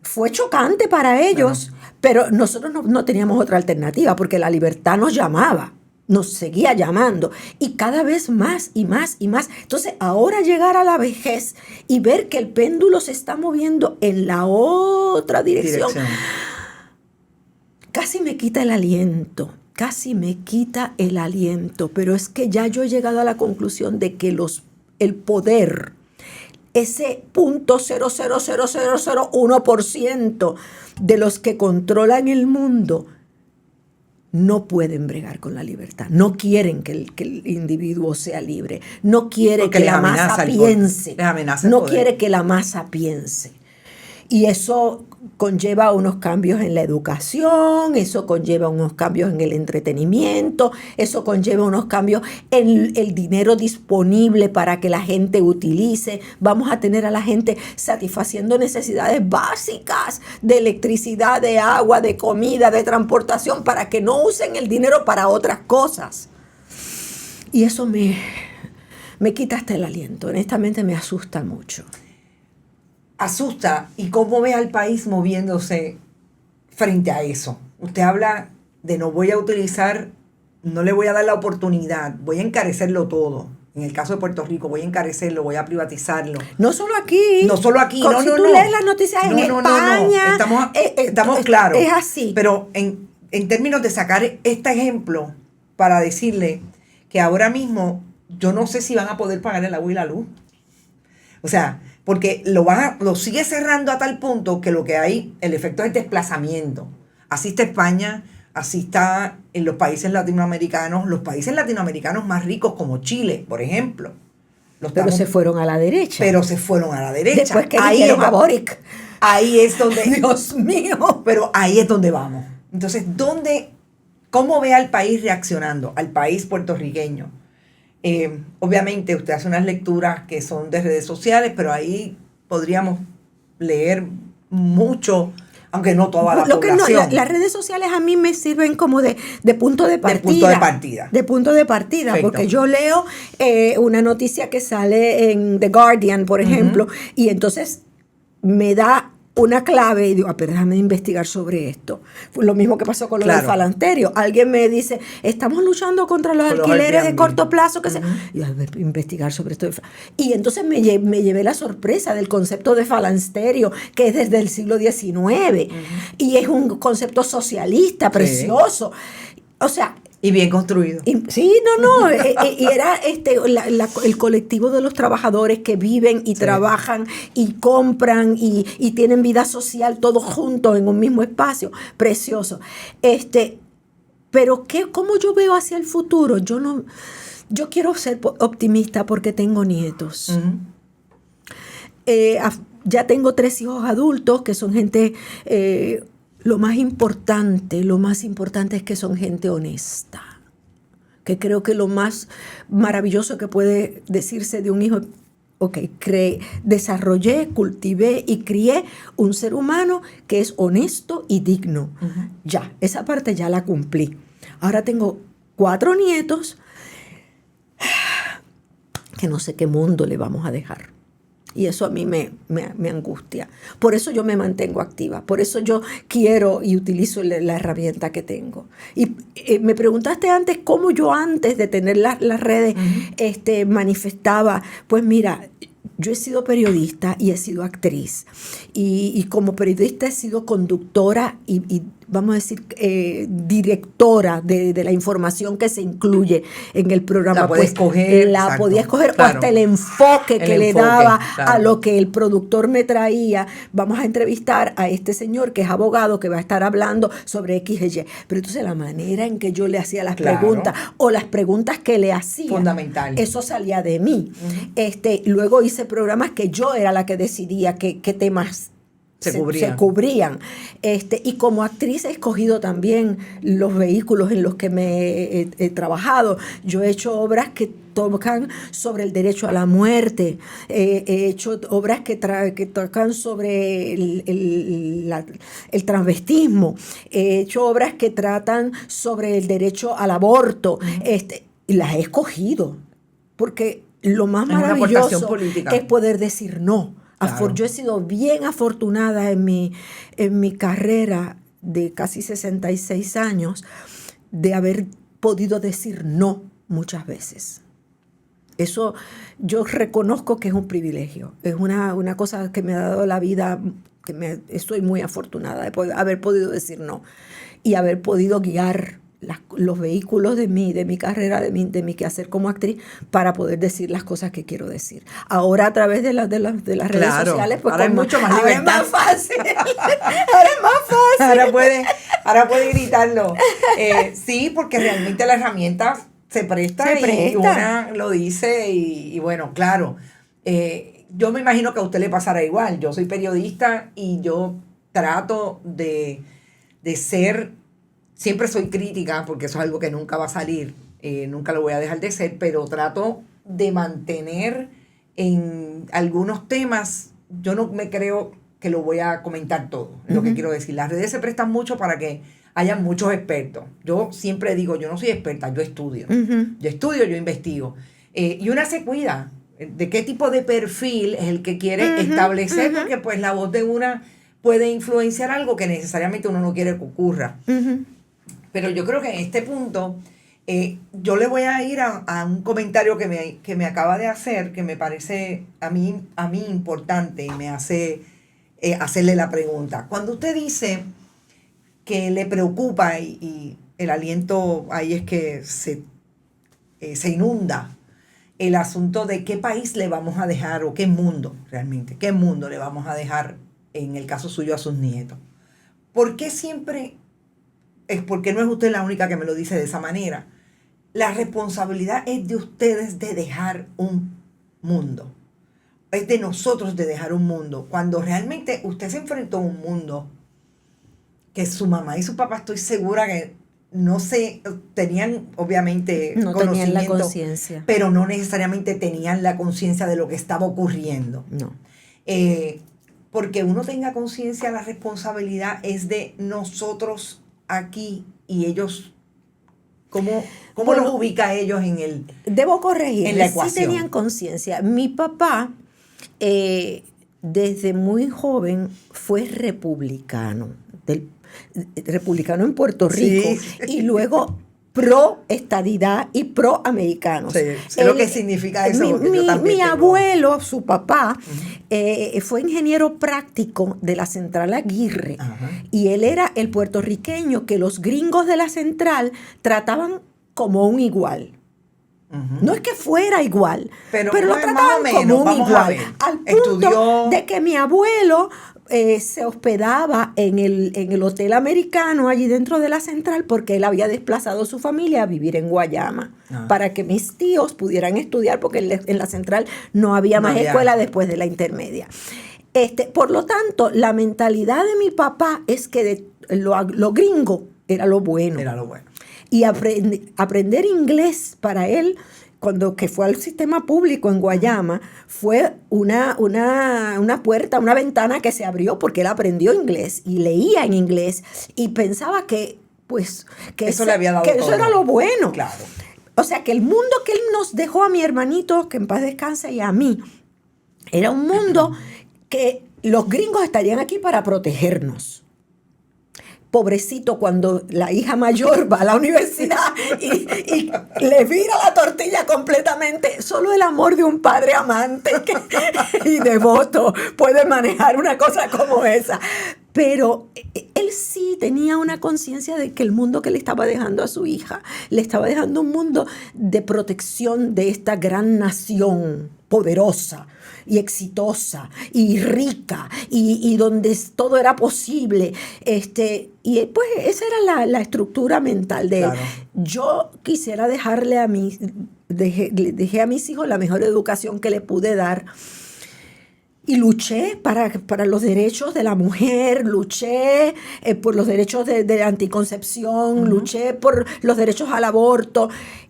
Fue chocante para ellos, pero nosotros no teníamos otra alternativa porque la libertad nos llamaba, nos seguía llamando y cada vez más y más y más. Entonces ahora llegar a la vejez y ver que el péndulo se está moviendo en la otra dirección. Casi me quita el aliento, pero es que ya yo he llegado a la conclusión de que el poder, ese 0.00001% de los que controlan el mundo no pueden bregar con la libertad, no quieren que el individuo sea libre, no quiere que la masa piense, no quiere que la masa piense. Y eso conlleva unos cambios en la educación, eso conlleva unos cambios en el entretenimiento, eso conlleva unos cambios en el dinero disponible para que la gente utilice. Vamos a tener a la gente satisfaciendo necesidades básicas de electricidad, de agua, de comida, de transportación, para que no usen el dinero para otras cosas. Y eso me quita hasta el aliento, honestamente me asusta mucho.
Asusta. ¿Y cómo ve al país moviéndose frente a eso? Usted habla de no le voy a dar la oportunidad, voy a encarecerlo todo. En el caso de Puerto Rico, voy a encarecerlo, voy a privatizarlo.
No solo aquí.
No solo aquí,
si tú lees las noticias en España.
Estamos claros.
Es así.
Pero en términos de sacar este ejemplo para decirle que ahora mismo yo no sé si van a poder pagar el agua y la luz. O sea, porque lo sigue cerrando a tal punto que lo que hay, el efecto es desplazamiento. Así está España, así está en los países latinoamericanos más ricos como Chile, por ejemplo.
Se fueron a la derecha.
Después
que dijeron a Boric.
Ahí es donde...
Dios mío.
Pero ahí es donde vamos. Entonces, ¿cómo ve al país reaccionando? Al país puertorriqueño. Obviamente usted hace unas lecturas que son de redes sociales, pero ahí podríamos leer mucho aunque no toda la
Lo que no,
población.
las redes sociales a mí me sirven como de punto de partida.
punto de partida.
De punto de partida,
Perfecto.
porque yo leo una noticia que sale en The Guardian, por ejemplo, y entonces me da una clave y digo, pero déjame investigar sobre esto. Fue lo mismo que pasó con lo del falansterio. Alguien me dice, estamos luchando contra los alquileres de corto plazo, que sea. Y yo, a ver, investigar sobre esto. Y entonces me llevé la sorpresa del concepto de falansterio, que es desde el siglo XIX. Y es un concepto socialista, precioso. O sea,
Y bien construido.
Sí, no. Y era el colectivo de los trabajadores que viven y trabajan y compran y tienen vida social todos juntos en un mismo espacio. Precioso. Pero ¿cómo yo veo hacia el futuro? Yo quiero ser optimista porque tengo nietos. Ya tengo 3 hijos adultos que son gente... Lo más importante es que son gente honesta. Que creo que lo más maravilloso que puede decirse de un hijo, desarrollé, cultivé y crié un ser humano que es honesto y digno. Ya, esa parte ya la cumplí. Ahora tengo 4 nietos que no sé qué mundo le vamos a dejar. Y eso a mí me angustia. Por eso yo me mantengo activa. Por eso yo quiero y utilizo la herramienta que tengo. Y me preguntaste antes cómo yo antes de tener las redes manifestaba. Pues mira, yo he sido periodista y he sido actriz. Y como periodista he sido conductora y vamos a decir, directora de la información que se incluye en el programa.
La puede escoger.
La podía escoger,
claro.
o hasta el enfoque que le daba a lo que el productor me traía. Vamos a entrevistar a este señor que es abogado, que va a estar hablando sobre X y Y. Pero entonces la manera en que yo le hacía las preguntas, o las preguntas que le hacía,
fundamental.
Eso salía de mí. Luego hice programas que yo era la que decidía qué temas se cubrían. Y como actriz he escogido también los vehículos en los que me he trabajado. Yo he hecho obras que tocan sobre el derecho a la muerte. He hecho obras que tocan sobre el transvestismo. He hecho obras que tratan sobre el derecho al aborto. Y las he escogido. Porque lo más maravilloso es poder decir no. Claro. Yo he sido bien afortunada en mi carrera de casi 66 años de haber podido decir no muchas veces. Eso yo reconozco que es un privilegio. Es una cosa que me ha dado la vida, estoy muy afortunada de haber podido decir no y haber podido guiar los vehículos de mi carrera, de mi quehacer como actriz, para poder decir las cosas que quiero decir. Ahora a través de las redes sociales, pues
ahora es mucho más libertad.
Ahora es más fácil. Ahora es más fácil.
Ahora puede gritarlo. Sí, porque realmente la herramienta se presta. Y una lo dice y bueno, claro. Yo me imagino que a usted le pasará igual. Yo soy periodista y yo trato de ser... Siempre soy crítica, porque eso es algo que nunca va a salir, nunca lo voy a dejar de ser, pero trato de mantener en algunos temas, yo no me creo que lo voy a comentar todo, es lo que quiero decir. Las redes se prestan mucho para que haya muchos expertos. Yo siempre digo, yo no soy experta, yo estudio. Yo investigo. Y una se cuida de qué tipo de perfil es el que quiere establecer, porque pues la voz de una puede influenciar algo que necesariamente uno no quiere que ocurra. Pero yo creo que en este punto, yo le voy a ir a un comentario que me acaba de hacer, que me parece a mí importante y me hace hacerle la pregunta. Cuando usted dice que le preocupa y el aliento ahí es que se inunda el asunto de qué país le vamos a dejar, o qué mundo realmente, qué mundo le vamos a dejar, en el caso suyo, a sus nietos. ¿Por qué siempre... porque no es usted la única que me lo dice de esa manera? La responsabilidad es de ustedes de dejar un mundo. Es de nosotros de dejar un mundo. Cuando realmente usted se enfrentó a un mundo que su mamá y su papá, estoy segura que no tenían, obviamente,
no tenían la conciencia,
pero no necesariamente tenían la conciencia de lo que estaba ocurriendo.
No.
porque uno tenga conciencia, la responsabilidad es de nosotros aquí y ellos, ¿cómo
Bueno,
los ubica a ellos en el...
Debo corregir,
en la
sí
ecuación?
tenían conciencia. Mi papá, desde muy joven, fue republicano en Puerto Rico,
Sí.
y luego pro estadidad y pro americano.
Sí, sé lo que significa eso, porque yo también
mi
tengo-
abuelo, su papá, fue ingeniero práctico de la Central Aguirre.
Ajá.
Y él era el puertorriqueño que los gringos de la Central trataban como un igual.
Ujú.
No es que fuera igual,
Pero
pero lo
más o
trataban
menos,
como un
vamos a
igual.
ver.
Al punto
Estudió-
de que mi abuelo se hospedaba en el Hotel Americano allí dentro de la Central, porque él había desplazado a su familia a vivir en Guayama, para que mis tíos pudieran estudiar, porque en la Central no había más escuela después de la intermedia. Por lo tanto, la mentalidad de mi papá es que lo gringo era lo bueno.
Era lo bueno.
Y aprender inglés para él, que fue al sistema público en Guayama, fue una puerta, una ventana que se abrió, porque él aprendió inglés y leía en inglés y pensaba que
Eso le había dado
que eso
todo.
era lo bueno.
Claro.
O sea, que el mundo que él nos dejó a mi hermanito, que en paz descanse, y a mí, era un mundo que los gringos estarían aquí para protegernos. Pobrecito, cuando la hija mayor va a la universidad y le vira la tortilla completamente, solo el amor de un padre amante y devoto puede manejar una cosa como esa. Pero él sí tenía una conciencia de que el mundo que le estaba dejando a su hija, le estaba dejando un mundo de protección de esta gran nación poderosa y exitosa y rica y donde todo era posible. Y pues esa era la estructura mental de él.
Claro.
Yo quisiera dejé a mis hijos la mejor educación que le pude dar. Y luché para los derechos de la mujer, luché por los derechos de la anticoncepción, luché por los derechos al aborto.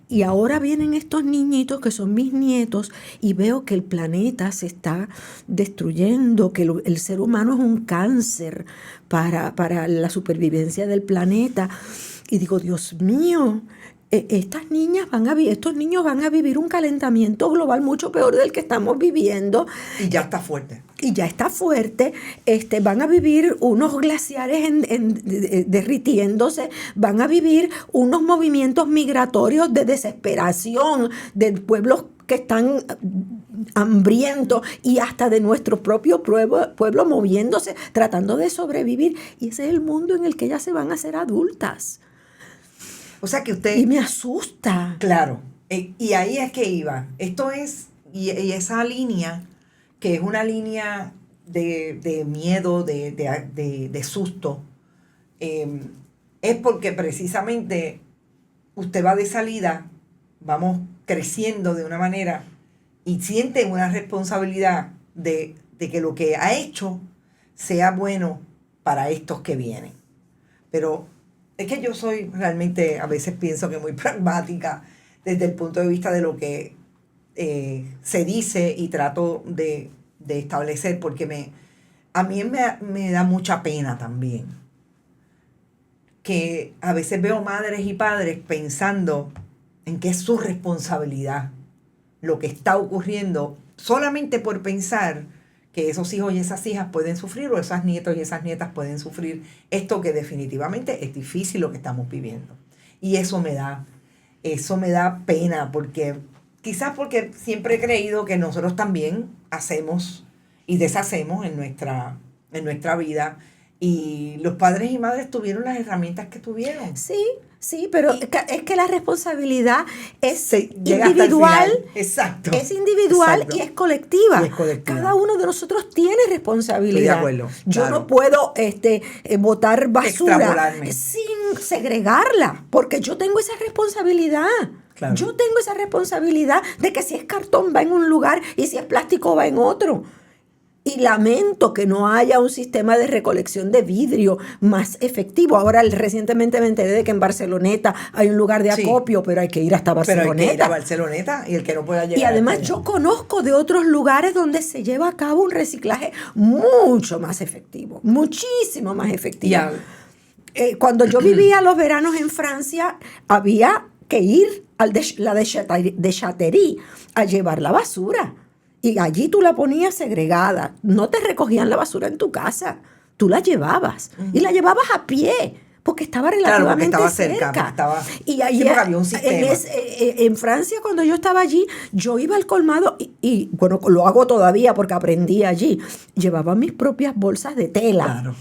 Y ahora vienen estos niñitos que son mis nietos y veo que el planeta se está destruyendo, que el ser humano es un cáncer para la supervivencia del planeta. Y digo, Dios mío, estos niños van a vivir un calentamiento global mucho peor del que estamos viviendo.
Y ya está fuerte.
Y ya está fuerte. Van a vivir unos glaciares derritiéndose, van a vivir unos movimientos migratorios de desesperación de pueblos que están hambrientos y hasta de nuestro propio pueblo moviéndose, tratando de sobrevivir. Y ese es el mundo en el que ellas se van a hacer adultas.
O sea que usted...
Y me asusta.
Claro. Y ahí es que iba. Esto es... Y esa línea, que es una línea de miedo, de susto, es porque precisamente usted va de salida, vamos creciendo de una manera y siente una responsabilidad de que lo que ha hecho sea bueno para estos que vienen. Pero es que yo soy realmente, a veces pienso que muy pragmática desde el punto de vista de lo que se dice y trato de establecer, porque a mí me da mucha pena también que a veces veo madres y padres pensando en que es su responsabilidad lo que está ocurriendo, solamente por pensar que esos hijos y esas hijas pueden sufrir, o esos nietos y esas nietas pueden sufrir esto que definitivamente es difícil lo que estamos viviendo. Y eso me da pena, porque quizás porque siempre he creído que nosotros también hacemos y deshacemos en nuestra vida, y los padres y madres tuvieron las herramientas que tuvieron.
Sí, pero es que la responsabilidad es
Llega hasta el
individual.
final. Exacto.
Es individual.
Exacto.
Y es colectiva.
Y es colectiva.
Cada uno de nosotros tiene responsabilidad.
Estoy de acuerdo,
Yo
claro.
no puedo botar basura
Extrapolarme.
sin segregarla, porque yo tengo esa responsabilidad.
Claro.
Yo tengo esa responsabilidad de que si es cartón va en un lugar y si es plástico va en otro. Y lamento que no haya un sistema de recolección de vidrio más efectivo. Ahora, recientemente me enteré de que en Barceloneta hay un lugar de acopio, pero hay que ir hasta Barceloneta.
Pero hay que ir a Barceloneta y el que no pueda llegar.
Y además yo conozco de otros lugares donde se lleva a cabo un reciclaje mucho más efectivo, muchísimo más efectivo. Cuando yo vivía los veranos en Francia, había que ir a la déchetterie a llevar la basura. Y allí tú la ponías segregada. No te recogían la basura en tu casa. Tú la llevabas. Y la llevabas a pie. Porque estaba relativamente cerca. Y ahí
había un sistema.
En Francia, cuando yo estaba allí, yo iba al colmado y bueno, lo hago todavía porque aprendí allí. Llevaba mis propias bolsas de tela.
Claro.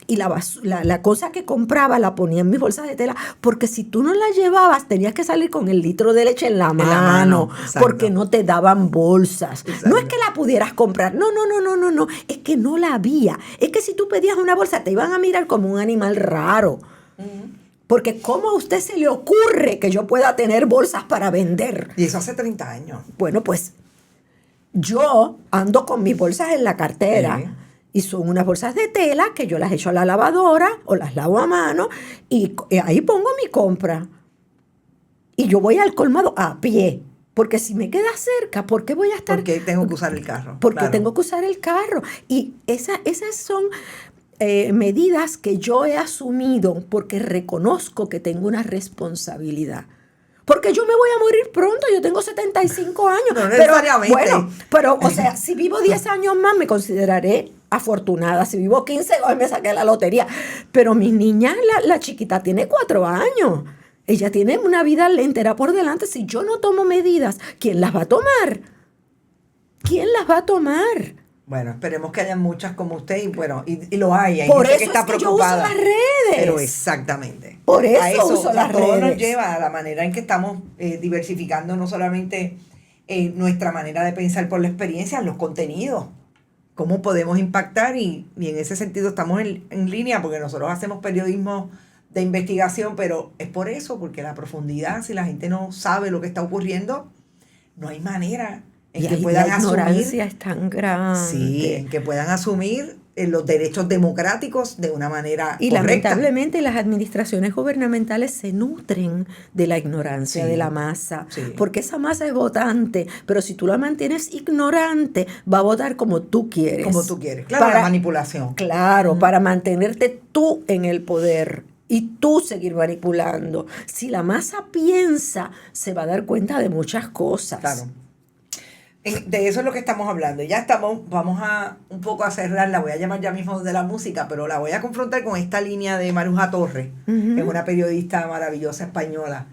Y la cosa que compraba la ponía en mis bolsas de tela, porque si tú no la llevabas, tenías que salir con el litro de leche en la mano porque no te daban bolsas. Exacto. No es que la pudieras comprar, no, es que no la había. Es que si tú pedías una bolsa, te iban a mirar como un animal raro. Porque ¿cómo a usted se le ocurre que yo pueda tener bolsas para vender?
Y eso hace 30 años.
Bueno, pues yo ando con mis bolsas en la cartera. Y son unas bolsas de tela que yo las echo a la lavadora o las lavo a mano y ahí pongo mi compra. Y yo voy al colmado a pie. Porque si me queda cerca, ¿por qué voy a estar?
Porque tengo que usar el carro.
Porque tengo que usar el carro. Y esas son medidas que yo he asumido porque reconozco que tengo una responsabilidad. Porque yo me voy a morir pronto, yo tengo 75 años.
No necesariamente.
Pero, o sea, si vivo 10 años más, me consideraré afortunada. Si vivo 15, hoy me saqué la lotería. Pero mi niña, la chiquita, tiene 4 años. Ella tiene una vida entera por delante. Si yo no tomo medidas, ¿quién las va a tomar? ¿Quién las va a tomar?
Bueno, esperemos que haya muchas como usted y bueno, y lo hay. Hay
por
gente
eso
que está
es que
preocupada.
yo uso las redes.
Pero exactamente.
Por eso uso las redes.
Todo nos lleva a la manera en que estamos diversificando no solamente nuestra manera de pensar por la experiencia, los contenidos. Cómo podemos impactar y en ese sentido estamos en línea porque nosotros hacemos periodismo de investigación, pero es por eso, porque la profundidad, si la gente no sabe lo que está ocurriendo, no hay manera en que puedan asumir.
La ignorancia es tan grande.
Sí, en que puedan asumir los derechos democráticos de una manera
y
correcta.
Lamentablemente las administraciones gubernamentales se nutren de la ignorancia de la masa, porque esa masa es votante, pero si tú la mantienes ignorante, va a votar como tú quieres.
Como tú quieres, claro, la manipulación.
Claro, para mantenerte tú en el poder. Y tú seguir manipulando. Si la masa piensa, se va a dar cuenta de muchas cosas.
Claro. De eso es lo que estamos hablando. Ya vamos a un poco a cerrar, la voy a llamar ya mismo de la música, pero la voy a confrontar con esta línea de Maruja Torres, que es una periodista maravillosa española,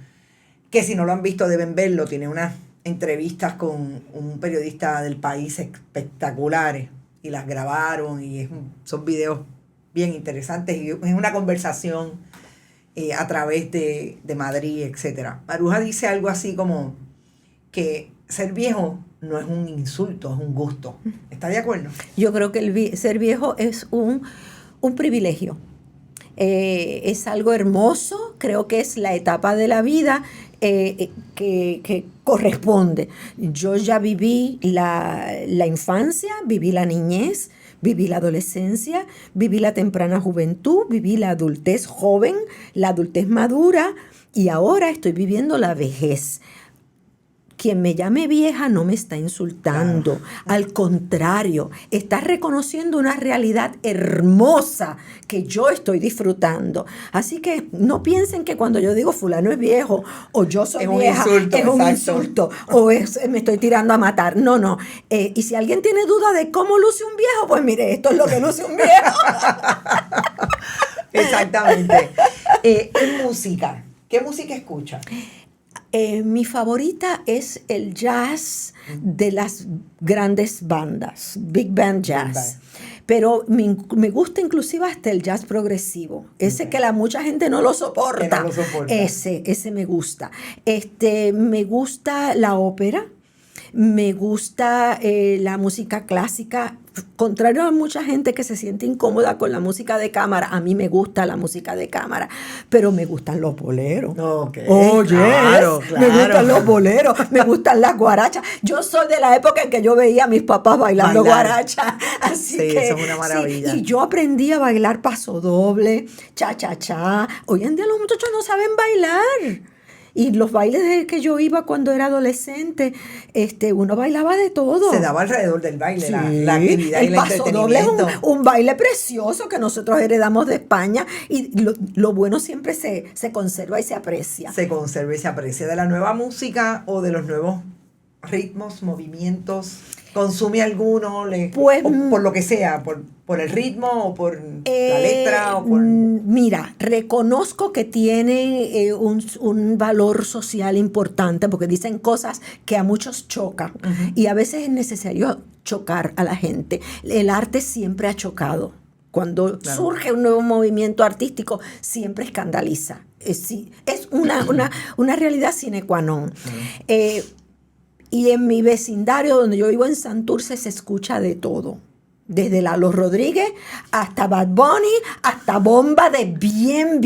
que si no lo han visto deben verlo, tiene unas entrevistas con un periodista del País espectaculares, y las grabaron, y son videos bien interesantes, y es una conversación a través de Madrid, etcétera. Maruja dice algo así como que ser viejo no es un insulto, es un gusto. ¿Está de acuerdo?
Yo creo que ser viejo es un privilegio. Es algo hermoso, creo que es la etapa de la vida que corresponde. Yo ya viví la infancia, viví la niñez, viví la adolescencia, viví la temprana juventud, viví la adultez joven, la adultez madura y ahora estoy viviendo la vejez. Quien me llame vieja no me está insultando. Al contrario, está reconociendo una realidad hermosa que yo estoy disfrutando. Así que no piensen que cuando yo digo fulano es viejo o yo soy vieja, es un insulto o me estoy tirando a matar. No. Y si alguien tiene duda de cómo luce un viejo, pues mire, esto es lo que luce un viejo.
Exactamente. En música, ¿qué música escucha?
Mi favorita es el jazz de las grandes bandas, Big Band Jazz. Pero me gusta inclusive hasta el jazz progresivo. Ese que mucha gente no lo soporta.
Que no lo soporta.
Ese me gusta. Me gusta la ópera. me gusta la música clásica. Contrario a mucha gente que se siente incómoda con la música de cámara, a mí me gusta la música de cámara, pero me gustan los boleros.
Okay.
Oye,
Claro.
me gustan los boleros, me gustan las guarachas. Yo soy de la época en que yo veía a mis papás bailando guaracha. Así
Sí,
que,
eso es una maravilla.
sí, y yo aprendí a bailar paso doble, cha-cha-cha. Hoy en día los muchachos no saben bailar. Y los bailes de que yo iba cuando era adolescente, uno bailaba de todo.
Se daba alrededor del baile,
Sí,
la actividad y
el
el
paso doble es
entretenimiento.
un baile precioso que nosotros heredamos de España y lo bueno siempre se conserva y se aprecia.
Se conserva y se aprecia. ¿De la nueva música o de los nuevos ritmos, movimientos? ¿Consume alguno?
Pues,
o por lo que sea, por el ritmo o por la letra o por...
Mira, reconozco que tiene un valor social importante porque dicen cosas que a muchos chocan y a veces es necesario chocar a la gente. El arte siempre ha chocado. Cuando surge un nuevo movimiento artístico, siempre escandaliza. Es una realidad sine qua non. Y en mi vecindario, donde yo vivo en Santurce, se escucha de todo. Desde Lalo Rodríguez hasta Bad Bunny, hasta bomba de bien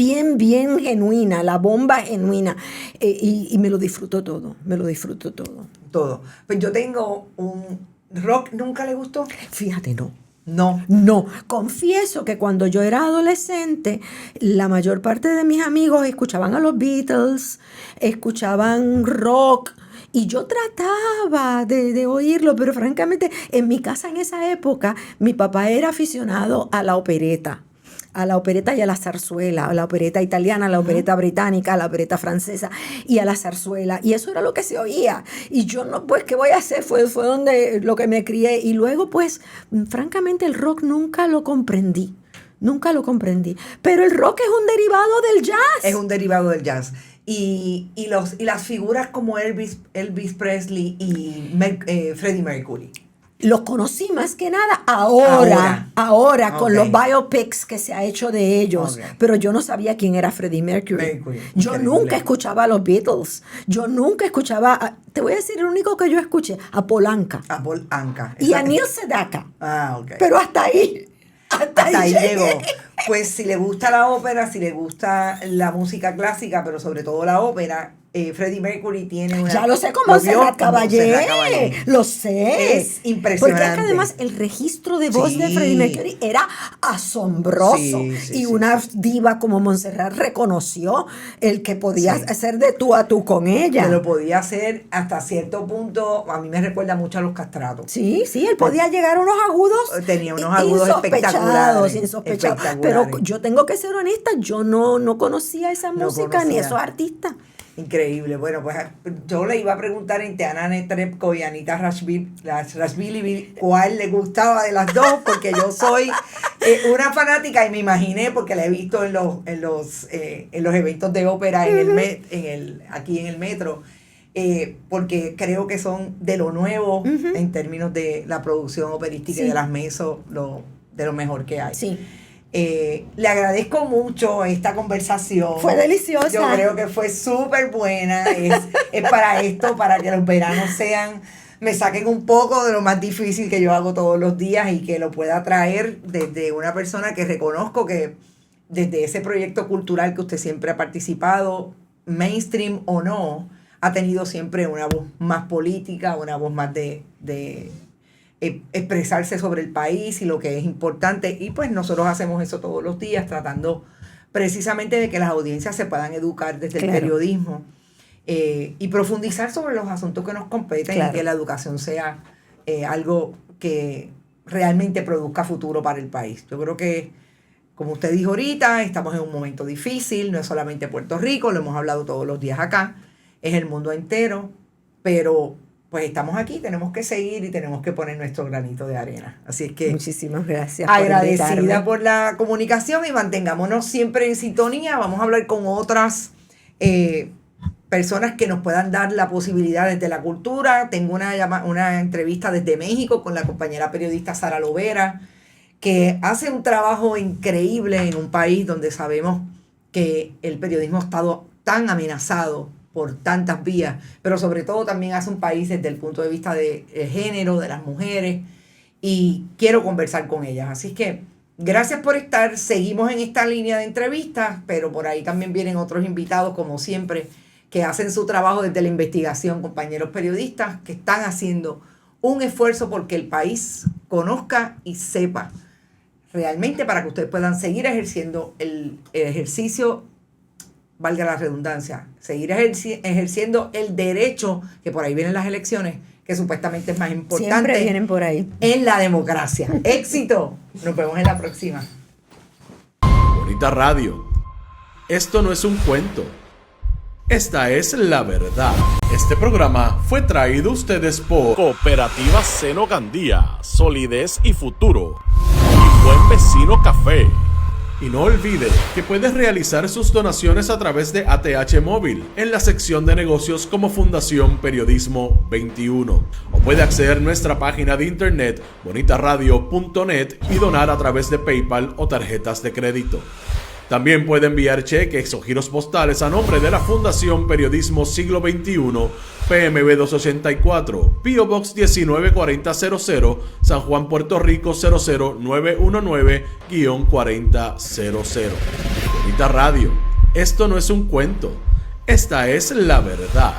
genuina, la bomba genuina. Y me lo disfruto todo,
Todo. Pues yo tengo un rock, ¿nunca le gustó?
Fíjate, no.
No.
Confieso que cuando yo era adolescente, la mayor parte de mis amigos escuchaban a los Beatles, escuchaban rock, y yo trataba de oírlo, pero francamente, en mi casa en esa época, mi papá era aficionado a la opereta y a la zarzuela, a la opereta italiana, a la opereta británica, a la opereta francesa y a la zarzuela. Y eso era lo que se oía. Y yo no, pues, ¿qué voy a hacer? Fue donde lo que me crié. Y luego, pues, francamente, el rock nunca lo comprendí. Pero el rock es un derivado del jazz.
Es un derivado del jazz. Y las figuras como Elvis Presley y Freddie Mercury.
Los conocí más que nada ahora con
Okay.
los biopics que se ha hecho de ellos.
Okay.
Pero yo no sabía quién era Freddie Mercury. Yo
Increíble.
nunca escuchaba a los Beatles. Yo nunca escuchaba, te voy a decir el único que yo escuché, a Paul Anka.
A Paul Anka.
Y a Neil Sedaka.
Ok.
Pero hasta ahí. Hasta
ahí
llegué.
llegó. Pues si le gusta la ópera, si le gusta la música clásica, pero sobre todo la ópera, Freddie Mercury tiene una...
Ya lo sé como Serrat Caballé. Lo sé.
Es impresionante.
Porque es que además el registro de voz de
Sí.
Freddie Mercury era asombroso.
Sí,
y una diva como Montserrat reconoció el que podía hacer de tú a tú con ella.
Que lo podía hacer hasta cierto punto. A mí me recuerda mucho a los castratos.
Sí, él podía llegar a unos agudos.
Tenía unos agudos espectaculares.
Insospechados. Pero yo tengo que ser honesta, yo no conocía esa música ni esos artistas.
Increíble. Bueno, pues yo le iba a preguntar entre Anna Netrebko y Anita Rashvili cuál le gustaba de las dos, porque yo soy una fanática y me imaginé, porque la he visto en los eventos de ópera aquí en el metro, porque creo que son de lo nuevo en términos de la producción operística y de las mesos, de lo mejor que hay.
Sí.
Le agradezco mucho esta conversación.
Fue deliciosa.
Yo creo que fue súper buena. Es para esto, para que los veranos me saquen un poco de lo más difícil que yo hago todos los días y que lo pueda traer desde una persona que reconozco que desde ese proyecto cultural que usted siempre ha participado, mainstream o no, ha tenido siempre una voz más política, una voz más de expresarse sobre el país y lo que es importante, y pues nosotros hacemos eso todos los días, tratando precisamente de que las audiencias se puedan educar desde el periodismo y profundizar sobre los asuntos que nos competen y que la educación sea algo que realmente produzca futuro para el país. Yo creo que, como usted dijo ahorita, estamos en un momento difícil, no es solamente Puerto Rico, lo hemos hablado todos los días acá, es el mundo entero, pero pues estamos aquí, tenemos que seguir y tenemos que poner nuestro granito de arena. Así es que
muchísimas gracias.
Agradecida por la comunicación y mantengámonos siempre en sintonía. Vamos a hablar con otras personas que nos puedan dar la posibilidad desde la cultura. Tengo una entrevista desde México con la compañera periodista Sara Lovera, que hace un trabajo increíble en un país donde sabemos que el periodismo ha estado tan amenazado por tantas vías, pero sobre todo también hace un país desde el punto de vista de género, de las mujeres, y quiero conversar con ellas. Así que gracias por estar, seguimos en esta línea de entrevistas, pero por ahí también vienen otros invitados, como siempre, que hacen su trabajo desde la investigación, compañeros periodistas que están haciendo un esfuerzo porque el país conozca y sepa realmente, para que ustedes puedan seguir ejerciendo el ejercicio, valga la redundancia, seguir ejerciendo el derecho, que por ahí vienen las elecciones, que supuestamente es más importante.
Siempre vienen por ahí.
En la democracia. ¡Éxito! Nos vemos en la próxima.
Bonita Radio. Esto no es un cuento. Esta es la verdad. Este programa fue traído a ustedes por
Cooperativa Seno Gandía, Solidez y Futuro. Y Buen Vecino Café.
Y no olvide que puedes realizar sus donaciones a través de ATH Móvil en la sección de negocios como Fundación Periodismo 21. O puede acceder a nuestra página de internet bonitaradio.net y donar a través de PayPal o tarjetas de crédito. También puede enviar cheques o giros postales a nombre de la Fundación Periodismo Siglo XXI, PMB 284, P.O. Box 194000, San Juan, Puerto Rico 00919-4000. Bonita Radio, esto no es un cuento, esta es la verdad.